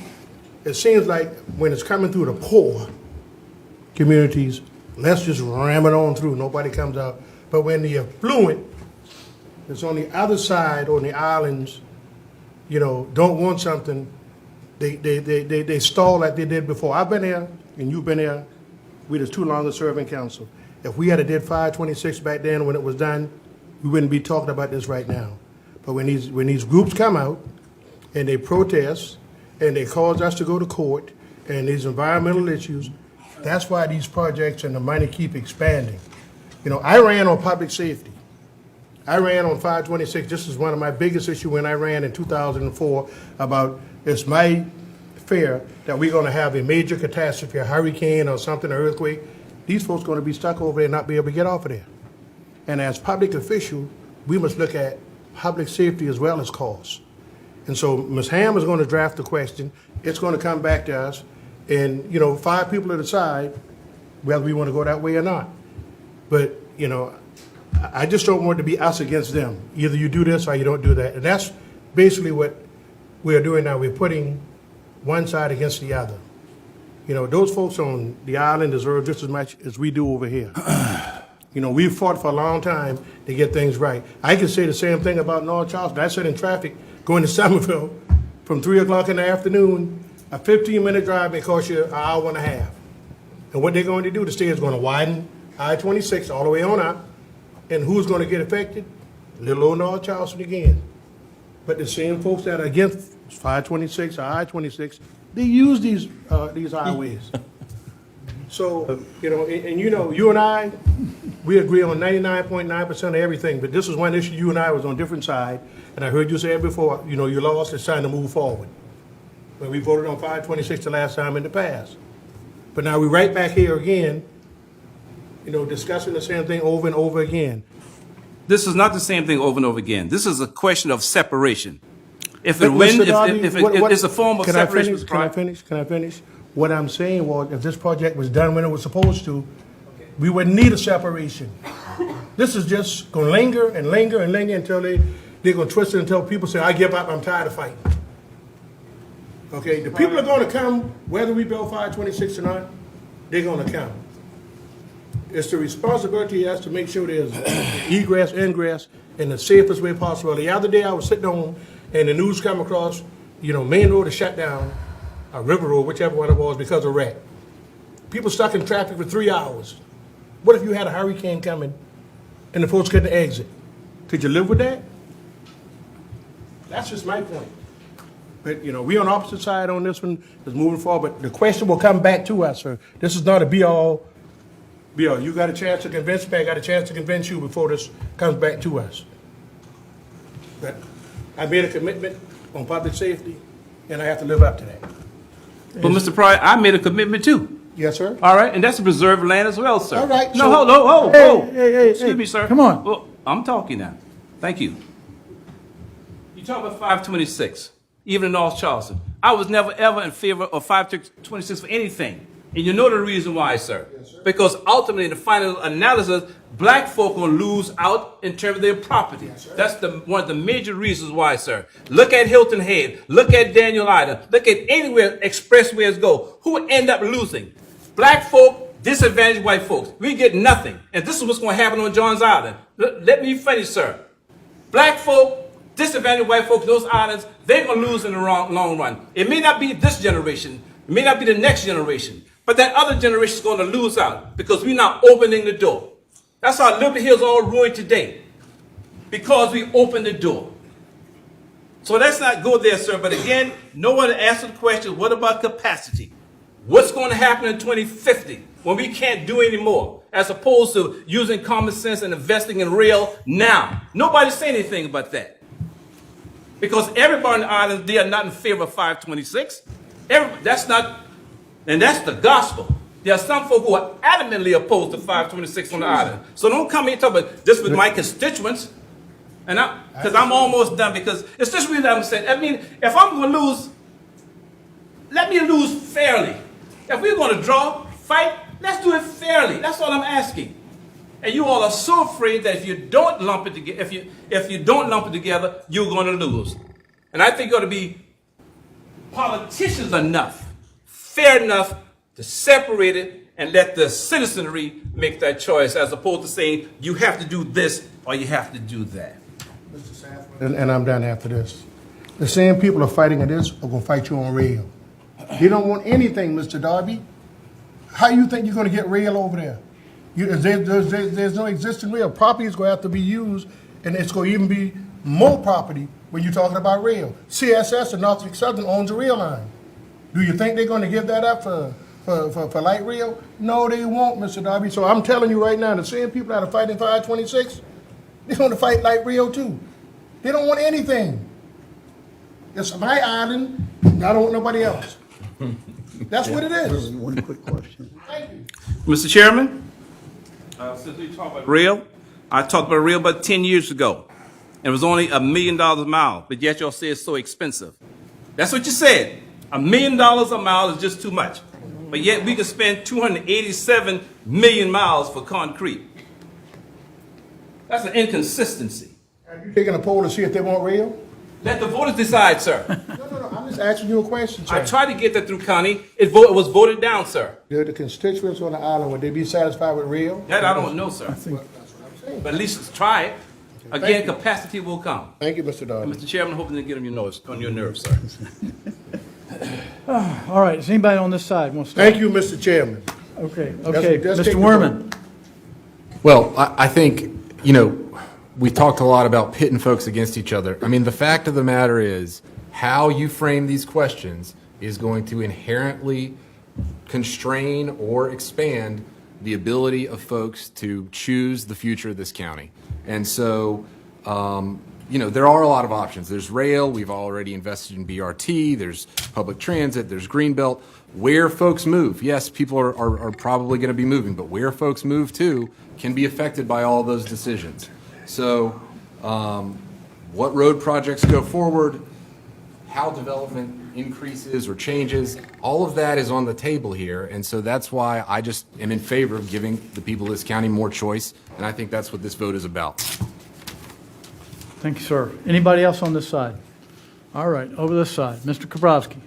it seems like when it's coming through the poor communities, let's just ram it on through. Nobody comes out. But when the affluent that's on the other side, on the islands, don't want something, they stall like they did before. I've been there, and you've been there. We the 2 longest serving council. If we had did 526 back then when it was done, we wouldn't be talking about this right now. But when these groups come out and they protest and they cause us to go to court and these environmental issues, that's why these projects and the money keep expanding. I ran on public safety. I ran on 526. This is one of my biggest issues when I ran in 2004 about it's my fear that we're going to have a major catastrophe, a hurricane or something, an earthquake. These folks are going to be stuck over there and not be able to get off of there. And as public officials, we must look at public safety as well as costs. And so Ms. Ham is going to draft the question. It's going to come back to us. And, 5 people to decide whether we want to go that way or not. But, I just don't want it to be us against them. Either you do this or you don't do that. And that's basically what we're doing now. We're putting one side against the other. Those folks on the island deserve just as much as we do over here. We've fought for a long time to get things right. I can say the same thing about North Charleston. I sat in traffic going to Somerville from 3 o'clock in the afternoon. A 15-minute drive may cost you an hour and a half. And what they're going to do, the state is going to widen I-26 all the way on up. And who's going to get affected? Little old North Charleston again. But the same folks that are against 526 or I-26, they use these highways. So, you and I, we agree on 99.9% of everything, but this is one issue you and I was on different side, and I heard you say it before, you lost, it's time to move forward. When we voted on 526 the last time in the past. But now we're right back here again, discussing the same thing over and over again. This is not the same thing over and over again. This is a question of separation. If But it win, Mr. Darby, if what- it's a form of can I separation. finish? Can I finish? What I'm saying was, if this project was done when it was supposed to, we wouldn't need a separation. This is just going to linger and linger and linger until they're going to twist it until people say, I give up, I'm tired of fighting. Okay, the people are going to come, whether we build 526 or not, they're going to come. It's the responsibility has to make sure there's egress, ingress in the safest way possible. The other day I was sitting on and the news come across, Main Road is shut down, or River Road, whichever one it was, because of wreck. People stuck in traffic for 3 hours. What if you had a hurricane coming and the folks couldn't exit? Could you live with that? That's just my point. But, we on opposite side on this one is moving forward, but the question will come back to us, sir. This is not a be-all. You got a chance to convince me, I got a chance to convince you before this comes back to us. But I made a commitment on public safety, and I have to live up to that. But Mr. Pryor, I made a commitment too. Yes, sir. All right, and that's to preserve land as well, sir. All right, No, so- hold. Hey, Excuse me, sir. come on. Well, I'm talking now. Thank you. You talk about 526, even in North Charleston. I was never ever in favor of 526 for anything. And you know the reason why, sir. Yes, sir. Because ultimately, in the final analysis, black folk will lose out in terms of their property. Yes, that's one of the major reasons why, sir. Look at Hilton Head. Look at Daniel Island. Look at anywhere expressways go. Who end up losing? Black folk, disadvantaged white folks. We get nothing. And this is what's going to happen on Johns Island. Let me finish, sir. Black folk, disadvantaged white folks, those islands, they're going to lose in the long run. It may not be this generation. It may not be the next generation. But that other generation is going to lose out because we're not opening the door. That's how Liberty Hill is all ruined today, because we opened the door. So let's not go there, sir. But again, no one answered the question, what about capacity? What's going to happen in 2050 when we can't do any more, as opposed to using common sense and investing in rail now? Nobody's saying anything about that. Because everybody on the island, they are not in favor of 526. That's not... And that's the gospel. There are some folk who are adamantly opposed to 526 on the island. So don't come here and talk about this with my constituents. And because I'm almost done, because it's just really what I'm saying. I mean, if I'm going to lose, let me lose fairly. If we're going to draw, fight, let's do it fairly. That's all I'm asking. And you all are so afraid that if you don't lump it together, if you don't lump it together, you're going to lose. And I think you ought to be politicians enough, fair enough to separate it and let the citizenry make that choice, as opposed to saying you have to do this or you have to do that. And I'm done after this. The same people are fighting at this are going to fight you on rail. They don't want anything, Mr. Darby. How you think you're going to get rail over there? There's no existing rail. Property is going to have to be used, and it's going to even be more property when you're talking about rail. CSS and Norfolk Southern owns a rail line. Do you think they're going to give that up for light rail? No, they won't, Mr. Darby. So I'm telling you right now, the same people that are fighting 526, They want to fight like Rio too. They don't want anything. It's my island, and I don't want nobody else. That's what it is. One quick question. Thank you. Mr. Chairman, since we talked about rail, I talked about rail about 10 years ago. And it was only $1 million a mile, but yet y'all say it's so expensive. That's what you said. $1 million a mile is just too much. But yet we can spend 287 million miles for concrete. That's an inconsistency. Are you taking a poll to see if they want rail? Let the voters decide, sir. No. I'm just asking you a question, sir. I tried to get that through county. It was voted down, sir. The constituents on the island, would they be satisfied with rail? That I don't know, sir. That's what I'm saying. But at least try it. Thank Again, you. capacity will come. Thank you, Mr. Darby. And Mr. Chairman, I'm hoping to get on your nerves, sir. All right, is anybody on this side want to start? Thank you, Mr. Chairman. Okay, Let's take Mr. the Werman. Well, I think, you know, we talked a lot about pitting folks against each other. I mean, the fact of the matter is, how you frame these questions is going to inherently constrain or expand the ability of folks to choose the future of this county. And so, you know, there are a lot of options. There's rail. We've already invested in BRT. There's public transit. There's Greenbelt. Where folks move, yes, people are probably going to be moving, but where folks move to can be affected by all those decisions. So what road projects go forward, how development increases or changes, all of that is on the table here. And so that's why I just am in favor of giving the people of this county more choice. And I think that's what this vote is about. Thank you, sir. Anybody else on this side? All right, over this side. Mr. Kabrowski.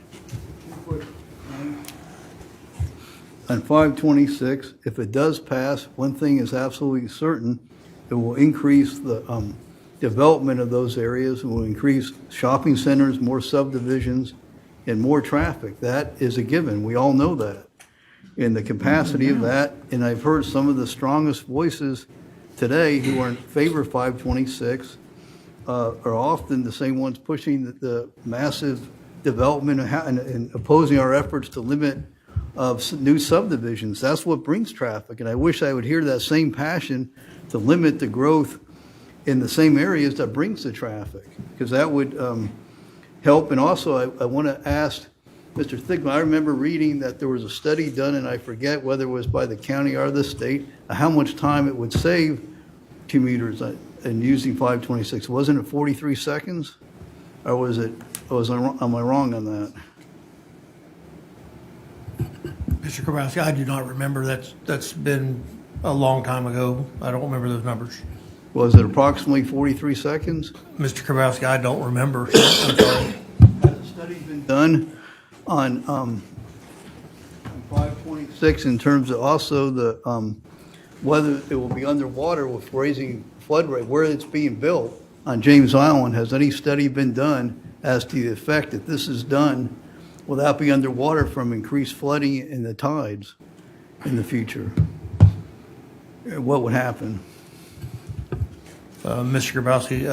On 526, if it does pass, one thing is absolutely certain, it will increase the development of those areas, it will increase shopping centers, more subdivisions, and more traffic. That is a given. We all know that. And the capacity of that, and I've heard some of the strongest voices today who are in favor of 526 are often the same ones pushing the massive development and opposing our efforts to limit of new subdivisions. That's what brings traffic, and I wish I would hear that same passion to limit the growth in the same areas that brings the traffic, because that would help. And also, I want to ask Mr. Thigpen, I remember reading that there was a study done, and I forget whether it was by the county or the state, how much time it would save commuters in using 526. Wasn't it 43 seconds? Or was it, am I wrong on that? Mr. Kabrowski, I do not remember. That's been a long time ago. I don't remember those numbers. Was it approximately 43 seconds? Mr. Kabrowski, I don't remember. I'm sorry. Has a study been done on 526 in terms of also the whether it will be underwater with raising flood rate, where it's being built on James Island? Has any study been done as to the effect that this is done without being underwater from increased flooding in the tides in the future? What would happen? Mr. Grabowski,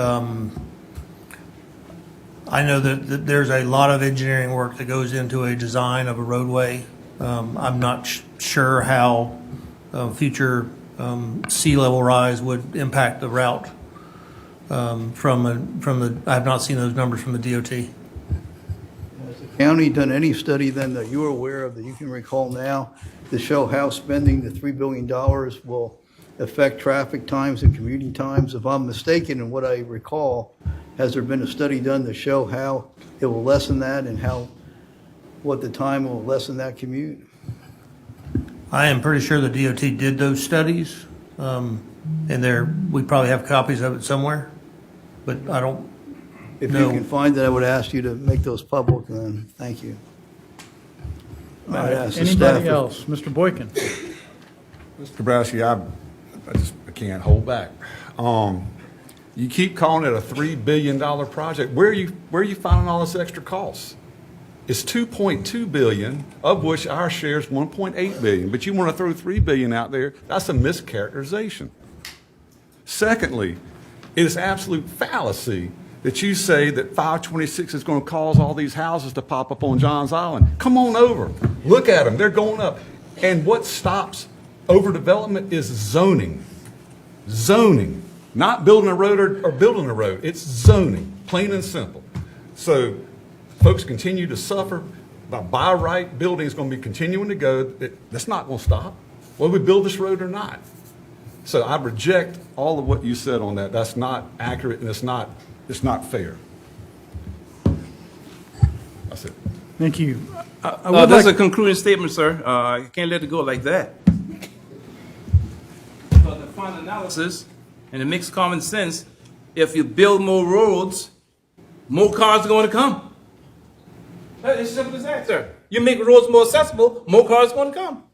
I know that there's a lot of engineering work that goes into a design of a roadway. I'm not sure how future sea level rise would impact the route from the, I have not seen those numbers from the DOT. Has the county done any study then that you're aware of that you can recall now to show how spending the $3 billion will affect traffic times and commuting times? If I'm mistaken in what I recall, has there been a study done to show how it will lessen that and what the time will lessen that commute? I am pretty sure the DOT did those studies, and we probably have copies of it somewhere, but I don't If know. you can find it, I would ask you to make those public then. Thank you. I'd ask the staff Anybody else? Mr. Boykin. Mr. Kabrowski, I can't hold back. You keep calling it a $3 billion project. Where are you finding all this extra costs? It's $2.2 billion, of which our share is $1.8 billion. But you want to throw $3 billion out there? That's a mischaracterization. Secondly, it is absolute fallacy that you say that 526 is going to cause all these houses to pop up on Johns Island. Come on over. Look at them. They're going up. And what stops overdevelopment is zoning. Zoning. Not building a road or building a road. It's zoning, plain and simple. So folks continue to suffer. By right, building is going to be continuing to go. That's not going to stop, whether we build this road or not. So I reject all of what you said on that. That's not accurate, and it's not fair. That's it. Thank you. I would That's like- a concluding statement, sir. You can't let it go like that. But the final analysis, and it makes common sense, if you build more roads, more cars are going to come. It's as simple as that, sir. You make roads more accessible, more cars are going to come.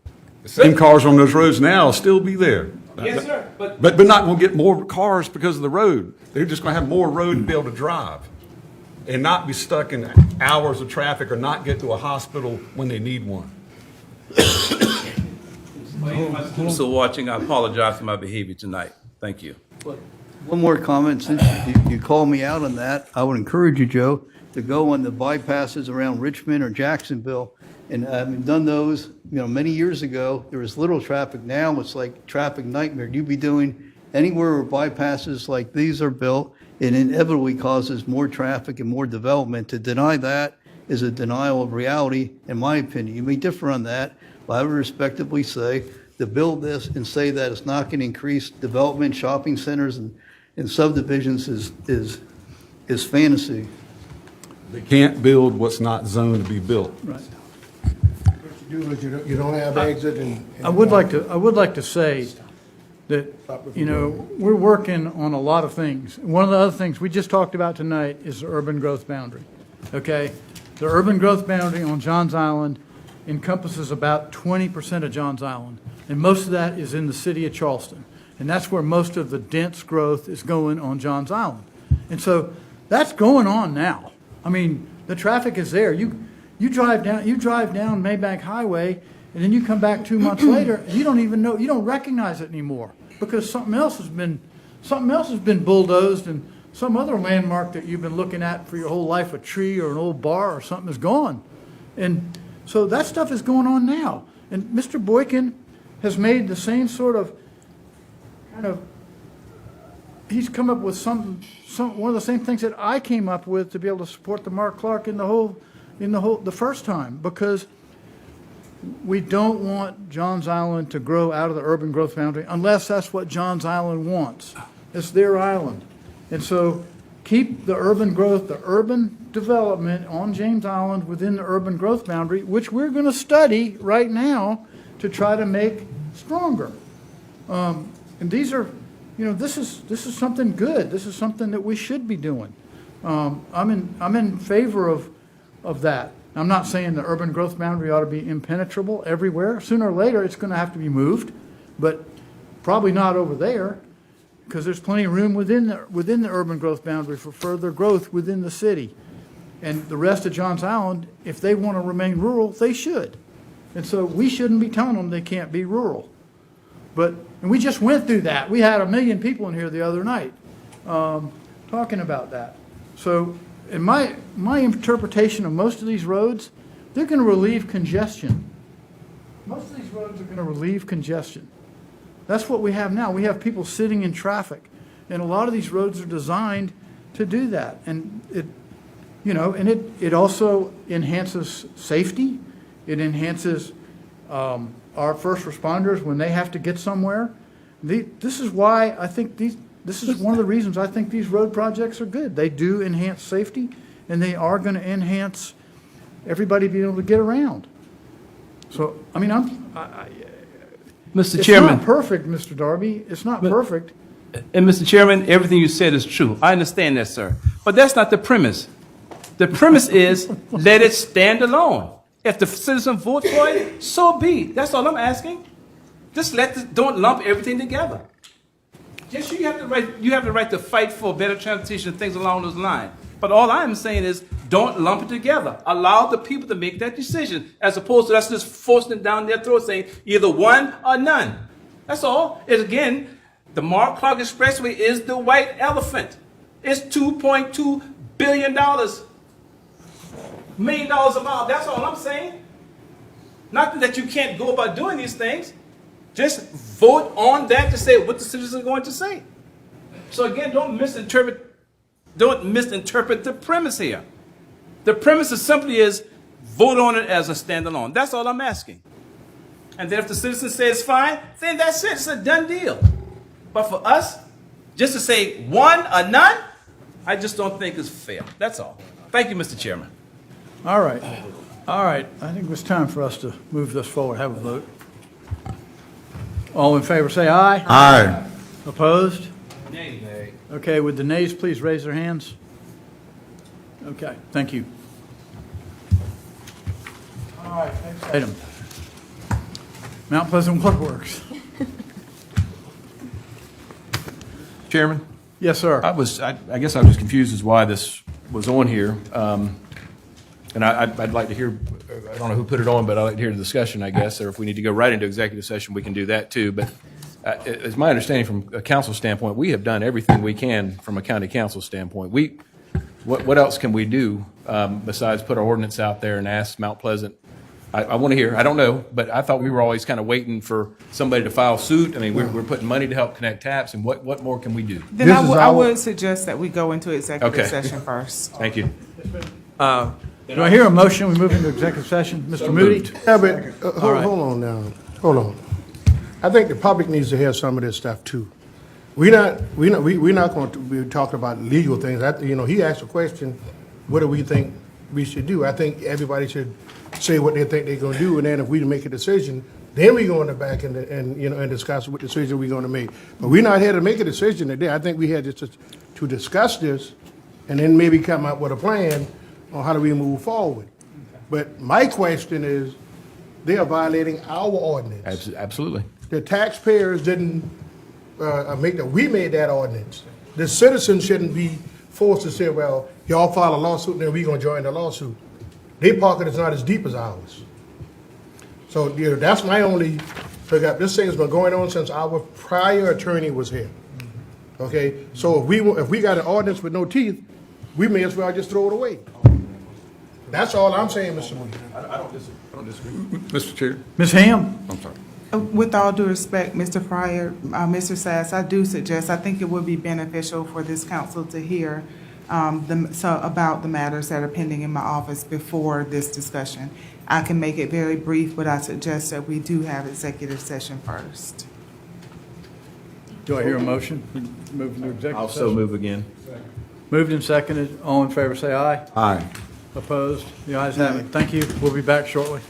The same cars on those roads now will still be there. Yes, sir. But But not going to get more cars because of the road. They're just going to have more road to be able to drive and not be stuck in hours of traffic or not get to a hospital when they need one. my students are watching. I apologize for my behavior tonight. Thank you. One more comment, since you called me out on that, I would encourage you, Joe, to go on the bypasses around Richmond or Jacksonville. And I've done those, many years ago. There was little traffic. Now it's like traffic nightmare. You'd be doing anywhere where bypasses like these are built, it inevitably causes more traffic and more development. To deny that is a denial of reality, in my opinion. You may differ on that, but I would respectably say to build this and say that it's not going to increase development, shopping centers, and subdivisions is fantasy. They can't build what's not zoned to be built. Right. You don't have exit and. I would like to say that, we're working on a lot of things. One of the other things we just talked about tonight is the urban growth boundary, okay? The urban growth boundary on Johns Island encompasses about 20% of Johns Island, and most of that is in the city of Charleston. And that's where most of the dense growth is going on Johns Island. And so that's going on now. I mean, the traffic is there. You drive down Maybank Highway, and then you come back 2 months later, and you don't even know, you don't recognize it anymore because something else has been bulldozed, and some other landmark that you've been looking at for your whole life, a tree or an old bar or something, is gone. And so that stuff is going on now. And Mr. Boykin has made the same sort of he's come up with one of the same things that I came up with to be able to support the Mark Clark the first time, because we don't want Johns Island to grow out of the urban growth boundary unless that's what Johns Island wants. It's their island. And so keep the urban growth, the urban development on James Island within the urban growth boundary, which we're going to study right now to try to make stronger. And these are, this is something good. This is something that we should be doing. I'm in favor of that. I'm not saying the urban growth boundary ought to be impenetrable everywhere. Sooner or later, it's going to have to be moved, but probably not over there, because there's plenty of room within the urban growth boundary for further growth within the city. And the rest of Johns Island, if they want to remain rural, they should. And so we shouldn't be telling them they can't be rural. And we just went through that. We had 1 million people in here the other night talking about that. So in my interpretation of most of these roads, they're going to relieve congestion. Most of these roads are going to relieve congestion. That's what we have now. We have people sitting in traffic, and a lot of these roads are designed to do that. And it also enhances safety. It enhances our first responders when they have to get somewhere. This is why I think this is one of the reasons I think these road projects are good. They do enhance safety, and they are going to enhance everybody being able to get around. So, I mean, Mr. Chairman. It's not perfect, Mr. Darby. It's not perfect. And Mr. Chairman, everything you said is true. I understand that, sir. But that's not the premise. The premise is let it stand alone. If the citizens vote for it, so be. That's all I'm asking. Just don't lump everything together. Yes, you have the right to fight for better transportation and things along those lines. But all I'm saying is don't lump it together. Allow the people to make that decision, as opposed to us just forcing it down their throat saying either one or none. That's all. And again, the Mark Clark Expressway is the white elephant. It's $2.2 billion. $1 million a mile. That's all I'm saying. Not that you can't go about doing these things. Just vote on that to say what the citizens are going to say. So again, don't misinterpret the premise here. The premise is simply is vote on it as a standalone. That's all I'm asking. And then if the citizens say it's fine, then that's it. It's a done deal. But for us, just to say one or none, I just don't think is fair. That's all. Thank you, Mr. Chairman. All right. All right. I think it's time for us to move this forward. Have a vote. All in favor, say aye. Aye. Opposed? Nay. Okay, would the nays please raise their hands? Okay, thank you. All right, next item. Mount Pleasant Waterworks. Chairman? Yes, sir. I guess I was confused as why this was on here. And I'd like to hear, I don't know who put it on, but I'd like to hear the discussion, I guess, or if we need to go right into executive session, we can do that too. But it's my understanding from a council standpoint, we have done everything we can from a county council standpoint. What else can we do besides put our ordinance out there and ask Mount Pleasant? I want to hear, I don't know, but I thought we were always kind of waiting for somebody to file suit. I mean, we're putting money to help connect taps, and what more can we do? Then I would suggest that we go into executive Okay. session first. Thank you. Do I hear a motion? We move into executive session. Mr. Moody? Yeah, but All right. hold on now. Hold on. I think the public needs to hear some of this stuff too. We're not going to be talking about legal things. He asked a question, what do we think we should do? I think everybody should say what they think they're going to do, and then if we make a decision, then we go in the back and discuss what decision we're going to make. But we're not here to make a decision today. I think we had just to discuss this, and then maybe come up with a plan on how do we move forward. But my question is, they are violating our ordinance. Absolutely. The taxpayers didn't we made that ordinance. The citizens shouldn't be forced to say, well, y'all file a lawsuit and then we're going to join the lawsuit. Their pocket is not as deep as ours. So that's my only pickup. This thing has been going on since our prior attorney was here. Okay, so if we got an ordinance with no teeth, we may as well just throw it away. That's all I'm saying, Mr. Moody. I don't disagree. Mr. Chair? Ms. Ham? I'm sorry. With all due respect, Mr. Pryor, Mr. Sass, I do suggest, I think it would be beneficial for this council to hear about the matters that are pending in my office before this discussion. I can make it very brief, but I suggest that we do have executive session first. Do I hear a motion? Move into executive I'll session. so move again. Moved and seconded. All in favor, say aye. Aye. Opposed? The ayes have it. Thank you. We'll be back shortly.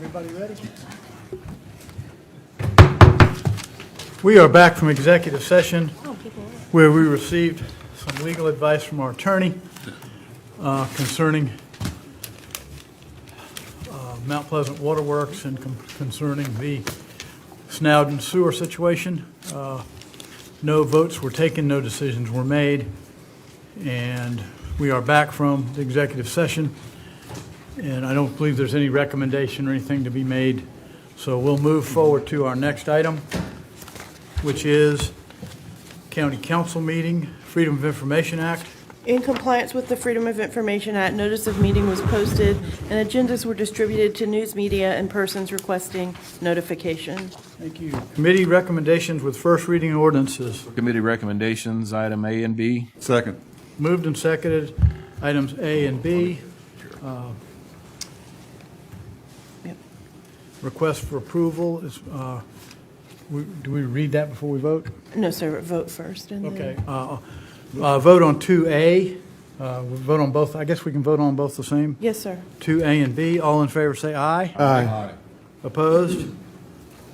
Everybody ready? We are back from executive session where we received some legal advice from our attorney concerning Mount Pleasant Waterworks and concerning the Snowden sewer situation. No votes were taken, no decisions were made, and we are back from the executive session, and I don't believe there's any recommendation or anything to be made, so we'll move forward to our next item, which is County Council meeting, Freedom of Information Act. In compliance with the Freedom of Information Act, notice of meeting was posted and agendas were distributed to news media and persons requesting notification. Thank you. Committee recommendations with first reading ordinances. Committee recommendations, item A and B. Second. Moved and seconded, items A and B. Yep. Request for approval is, do we read that before we vote? No, sir, vote first. And Okay. then- Vote on 2A. We'll vote on both. I guess we can vote on both the same. Yes, sir. 2A and B. All in favor say aye. Aye. Opposed?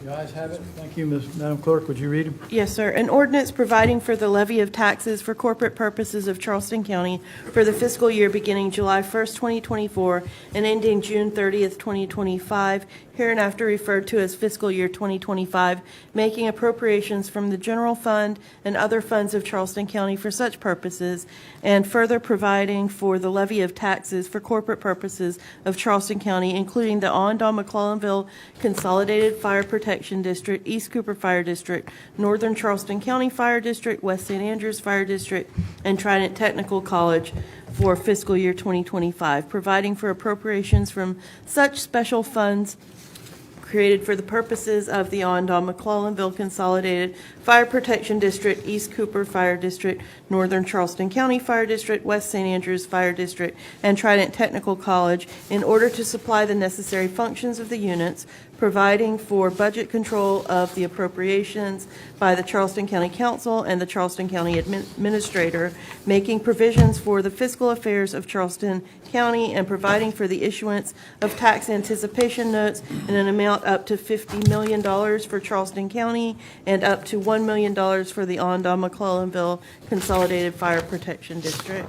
The ayes have it. Thank you, Madam Clerk. Would you read them? Yes, sir. An ordinance providing for the levy of taxes for corporate purposes of Charleston County for the fiscal year beginning July 1st, 2024 and ending June 30th, 2025, hereinafter referred to as fiscal year 2025, making appropriations from the general fund and other funds of Charleston County for such purposes, and further providing for the levy of taxes for corporate purposes of Charleston County, including the Onondaga-McClellanville Consolidated Fire Protection District, East Cooper Fire District, Northern Charleston County Fire District, West St. Andrews Fire District, and Trident Technical College for fiscal year 2025, providing for appropriations from such special funds created for the purposes of the Onondaga-McClellanville Consolidated Fire Protection District, East Cooper Fire District, Northern Charleston County Fire District, West St. Andrews Fire District, and Trident Technical College in order to supply the necessary functions of the units, providing for budget control of the appropriations by the Charleston County Council and the Charleston County Administrator, making provisions for the fiscal affairs of Charleston County, and providing for the issuance of tax anticipation notes in an amount up to $50 million for Charleston County and up to $1 million for the Onondaga-McClellanville Consolidated Fire Protection District.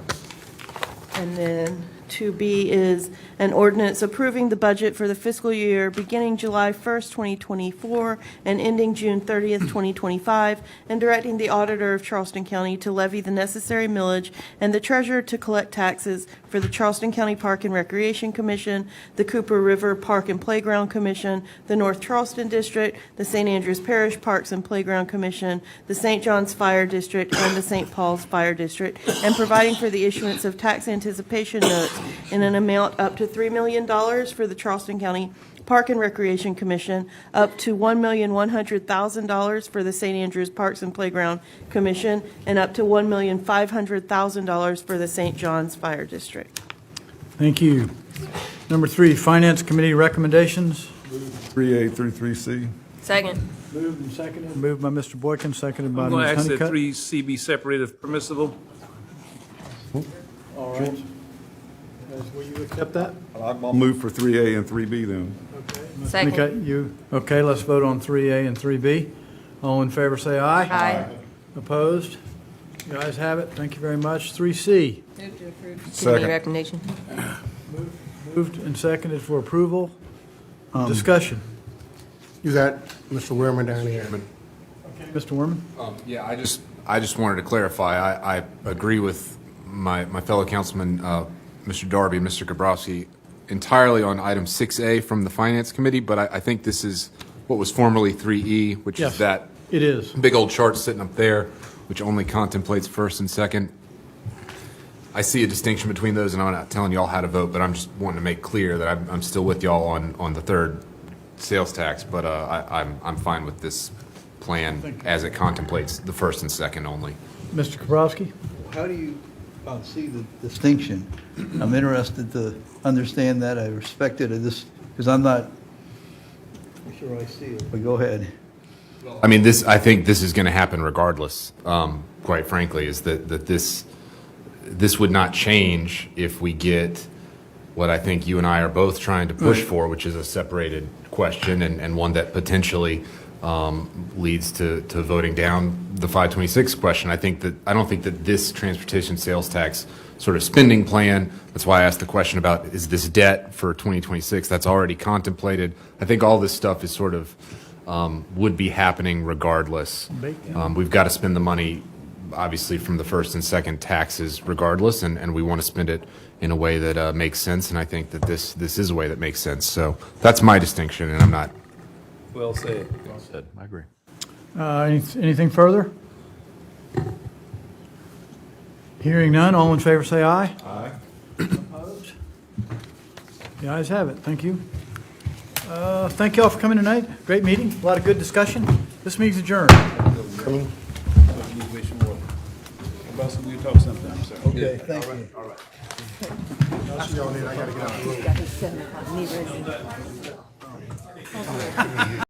And then 2B is an ordinance approving the budget for the fiscal year beginning July 1st, 2024 and ending June 30th, 2025, and directing the auditor of Charleston County to levy the necessary millage and the treasurer to collect taxes for the Charleston County Park and Recreation Commission, the Cooper River Park and Playground Commission, the North Charleston District, the St. Andrews Parish Parks and Playground Commission, the St. John's Fire District, and the St. Paul's Fire District, and providing for the issuance of tax anticipation notes in an amount up to $3 million for the Charleston County Park and Recreation Commission, up to $1,100,000 for the St. Andrews Parks and Playground Commission, and up to $1,500,000 for the St. John's Fire District. Thank you. Number 3, Finance Committee recommendations. 3A through 3C. Second. Moved and seconded. Moved by Mr. Boykin, seconded by I'm going to Ms. ask that Honeycutt. 3C be separated if permissible. All right. Will you accept that? I'll move for 3A and 3B then. Ms. Second. Honeycutt, you, okay, let's vote on 3A and 3B. All in favor, say aye. Aye. Opposed? The ayes have it. Thank you very much. 3C. Committee Second. recommendation. Moved and seconded for approval. Discussion. You got Mr. Werman down here. Mr. Werman? Yeah, I just wanted to clarify. I agree with my fellow councilman, Mr. Darby and Mr. Gabrowski, entirely on item 6A from the Finance Committee, but I think this is what was formerly 3E, which Yes, is that it is. big old chart sitting up there, which only contemplates first and second. I see a distinction between those, and I'm not telling y'all how to vote, but I'm just wanting to make clear that I'm still with y'all on the third sales tax, but I'm fine with this plan as it contemplates the first and second only. Mr. Kabrowski? How do you see the distinction? I'm interested to understand that. I respect it, because I'm not sure I see it, but go ahead. I mean, I think this is going to happen regardless, quite frankly, is that this would not change if we get what I think you and I are both trying to push for, which is a separated question and one that potentially leads to voting down the 526 question. I don't think that this transportation sales tax sort of spending plan, that's why I asked the question about, is this debt for 2026? That's already contemplated. I think all this stuff is sort of would be happening regardless. We've got to spend the money, obviously, from the first and second taxes regardless, and we want to spend it in a way that makes sense, and I think that this is a way that makes sense. So that's my distinction, and I'm not. Well said. Well said. I agree. Anything further? Hearing none, all in favor say aye. Aye. Opposed? The ayes have it. Thank you. Thank you all for coming tonight. Great meeting, a lot of good discussion. This meeting's adjourned. We'll talk sometime, sir. Okay, thank you. Y'all need, I gotta get out.